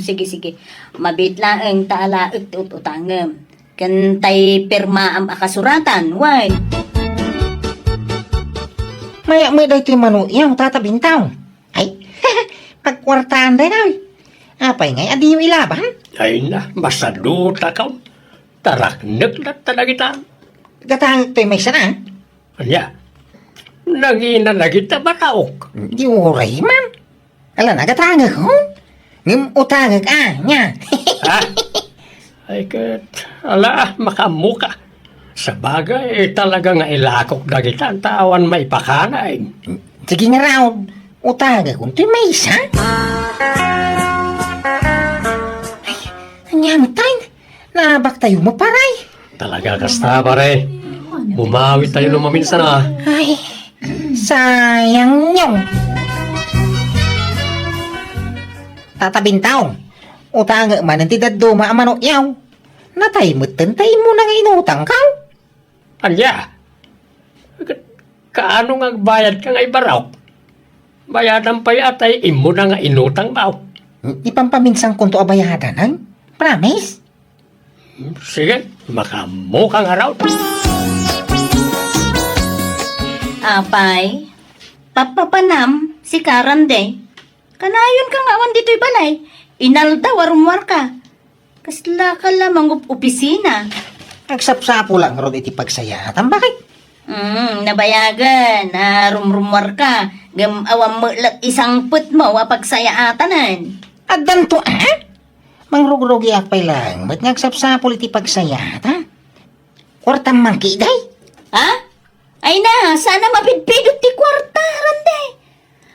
Sige. Mabit lang ang taala utangam. Kan tay pirma am akasuratan, why? May day ti manuyaw, tatabintaw. Ay, pagkwartaan day na. Apay ngay, adi yung ilaban. Ay na, masaduta ka. Taraknag na talagitan. Gatang to'y may sana. Anya, nangina na kita bataok. Di uray man. Ala na, gatang ako. Ngam utang nya. Ha? Ay kat, ala, makamuka. Sa bagay, talaga nga ilakok na kita ang tawan may pakanay. Sige nga raw, utang ako. To'y may isa. Ay, anyang tayo. Nabak tayo mo paray. Talaga kasta pare. Bumawi tayo nung maminsan Ay, sayang nyo. Tatabintaw. Utang man ang tidaduma ang manuyaw. Natay mo tantay mo na nga inutang ka. Anya, kaano nga bayad ka nga ibaraw? Bayadan pa yatay imo na nga inutang bao. Ipampaminsang kunto abayadan, ang? Promise? Sige, makamukang araw. Apay, papapanam si Karande. Kanayon ka nga awan dito'y balay. Inalda warumwar ka. Kasla ka lamang opisina. Nagsapsapo lang ron iti pagsayatan. Bakit? Nabayagan. Rumrumwar ka. Awam mo isang put mo pagsayaatanan. At danto, Mangrugrugi akpay lang. Ba't nagsapsapo iti pagsayatan? Kwartang mangkiday? Ha? Ay na, sana mapidpidot ti kwarta, Rande.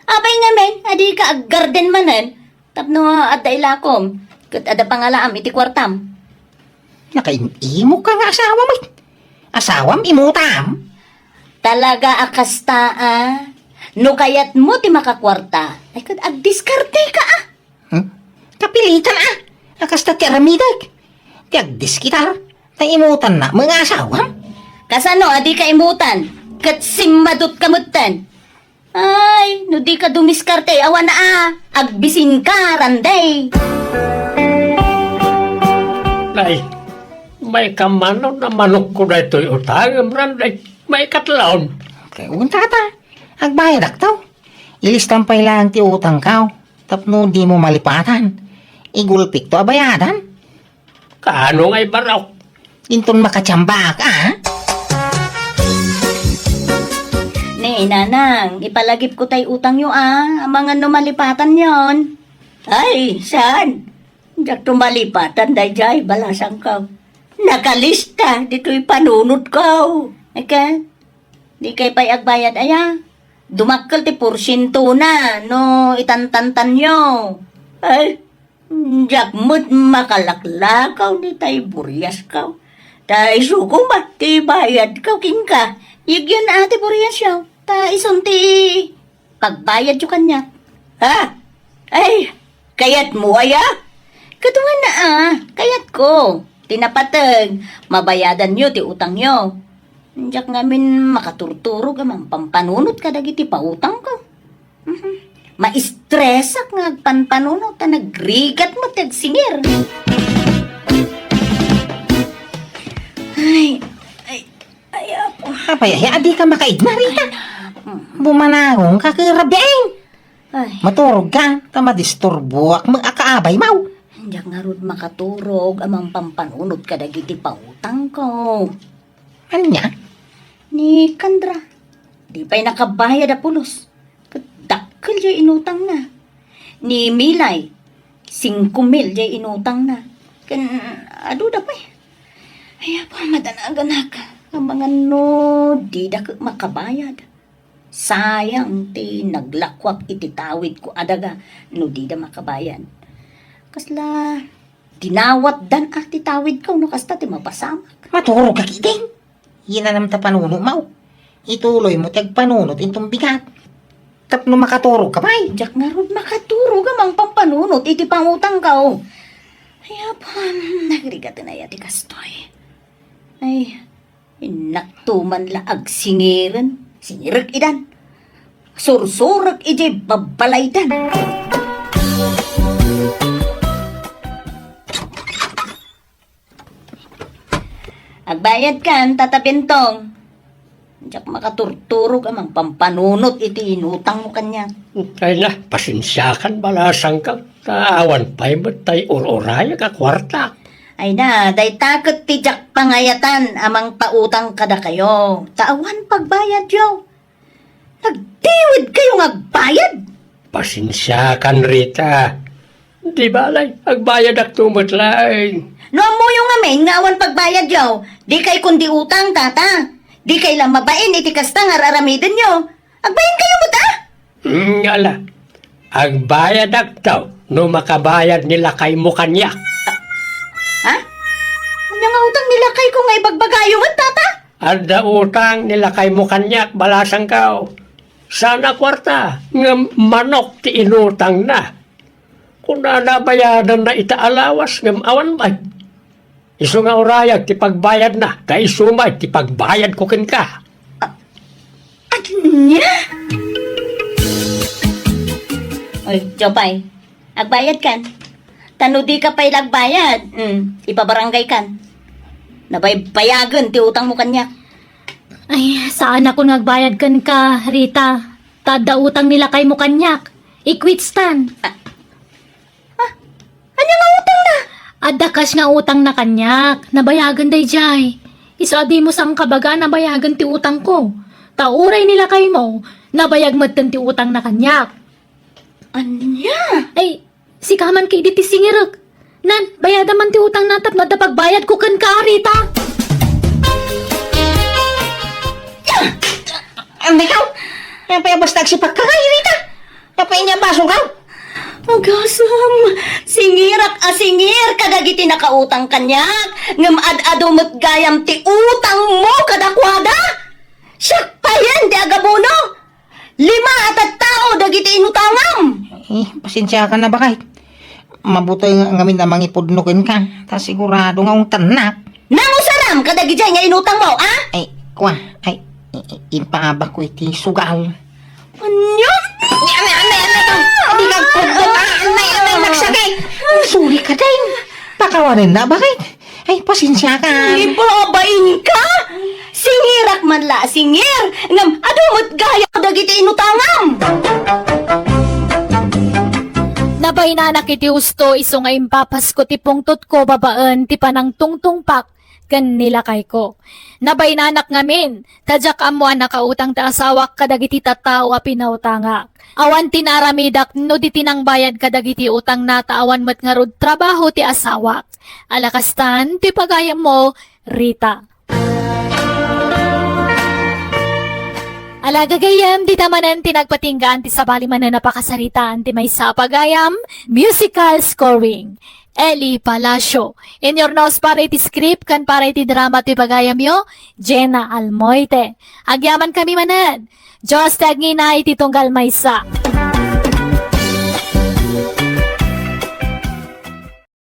Abay nga men, adi ka ag-garden manan. Tapno aday lakom. Kat ada pangalaam iti kwartam. Nakaimimo ka nga asawa mo. Asawam imutam. Talaga akasta no kayat mo ti makakwarta. Ay kat ag-diskarte ka Kapilitan Akasta ti aramidag. Ti agdiskitar. Ta imutan na mga asawam. Kasano adi ka imutan? Kat simmadot kamutan. Ay, no di ka dumiskarte, awan na agbisin ka, Randay. Nay, may kamano na manok ko na ito'y utang. Randay, may katlaon. Kaya unta ta. Agbayad aktaw. Ilistan pa ilang ti utang ka. Tapno di mo malipatan. Igulpik to abayadan. Kaano nga ibaraw? Inton makatsamba ka, Nanang, ipalagip ko tay utang nyo ang mga numalipatan yon. Ay, saan? Diyak tumalipatan, dayjay, balasang ka. Nakalista, dito'y panunod ko. Eka, di kay pay agbayad, aya. Dumakkel ti porsyento na, no itantantan nyo. Ay, diyak mo't makalaklakaw ni tay buryas ka. Tay suko ti bayad ka, king ka. Igyan na ate buryas siya. Ta isunti pagbayad yung kanya. Ha? Ay, kayat mo aya? Katuhan na kayat ko. Tinapatag, mabayadan nyo ti utang nyo. Diyak ngamin makaturturog amang pampanunot ka dagiti pautang ko. Ma-stressak nga agpanpanunot ta nagrigat mo ti agsingir. Ay, apo. Apay, adi ka makaigna rita. Bumanahong kakirabiain. Ay, Maturog ka, tamadisturbo ak mag-akaabay mau. diyak nga rod makaturog amang pampanunot ka dagiti pautang ko. Ano niya? Ni Kandra. Di pa'y nakabayad a pulos. Dakkel jay inutang na. Ni Milay. 5,000 jay inutang na. Kan, aduda pa Ay, pa, madanagan ka. Ang mga no, di da ka makabayad. Sayang ti naglakwap iti tawid ko adaga no di da makabayan. Kasla, dinawat dan ti tawid ko no kasta ti mapasamak. Maturog ka kiting. Hinanam ta panuno mau. Ituloy mo tag panunot intong bigat. Tapno makaturog ka pa'y. Diyak nga rod makaturog amang pampanunot iti pangutang ka Ay, apan, nagrigat na yati kastoy. Ay, inaktuman laag singiran. Singirak idan. Sursurak ije babalaydan. Agbayad kan, Tata Bentong. Diyak makaturturog amang pampanunot iti inutang mo kanya. Ay na, pasensyakan balasang ka. Taawan pa'y matay ururaya ka kwarta. Ay na, day takot ti Jack pangayatan amang pautang kada kayo. Taawan pagbayad yo. Nagtiwid kayong agbayad. Pasensyakan, Rita. Di balay, agbayad ak tumatlaing. No mo yung amin nga awan pagbayad yo. Di kay kundi utang, tata. Di kay lang mabain iti kasta nga raramidin yo. Agbayin kayo mo ta? Ngala, agbayad ak daw no makabayad nila kay mo kanya. Ha? Ano nga utang nila kay ko nga ibagbagayo man, tata? Ada utang nila kay mo kanya, balasang kao. Sana kwarta, nga manok ti inutang na. Kung nabayadan na itaalawas, ngam awan ba? Iso nga urayag ti pagbayad na, kay sumay ti pagbayad ko kin ka. At niya? Oy, Jopay, agbayad kan. Tano di ka pa'y lagbayad. Ipabarangay kan. Nabaybayagan ti utang mo kanya. Ay, saan ako nagbayad kan ka, Rita? Tada utang nila kay mo kanyak. Iquitstan. Ano nga utang na? Adda kas nga utang na kanyak. Nabayagan day jay. Isabi mo sang kabaga nabayagan ti utang ko. Tauray nila kay mo. Nabayag mo ti utang na kanyak. Anya? Ay, si kaman kay di ti singirag. Nan, bayada man ti utang natap na pagbayad ko kan ka, Rita. Ang ikaw? Yan pa yung basta agsipak ka kayo, Rita. Yan pa yung baso ka. Agasam, singirak a singir kadagiti nakautang kanyak. Ngam ad-adumot gayam ti utang mo kadakwada. Siyak pa yan, di agabuno. 5 at tao dagiti inutangam. Pasensya ka na ba kahit? Mabuti nga ngamin na mangipudnukin ka. Ta sigurado nga ang tanak. Nangusaram kadagiti nga inutang mo, ha? Ay, kwa, ay, ipaabak ko iti sugal. Anya? Hindi ka pudnok, anay, nagsagay. Suri ka din. Pakawarin na, bakit? Ay, pasensya ka. Ibabain ka? Singirak man la singir. Ngam adumot gaya dagiti inutangam. Nabay na nakiti husto iso nga impapas ko ti pungtot ko babaan ti panang tungtungpak kan nila kay ko. Nabay na anak ngamin, tadyak amo ang nakautang ta asawak kadagiti tattao a pinautangak. Awan tinaramidak no di tinang bayad kadagiti utang na taawan mat nga rod trabaho ti asawak. Alakastan ti pagayam mo, Rita. Alagagayam, di tamanan tinagpatinggaan ti sabali man na napakasaritaan ti may sa pagayam, musical scoring. Eli Palacio. In your nose para iti script kan para iti drama ti pagayam yo, Jenna Almoite. Agyaman kami manad. Diyos tagina iti tunggal maysa.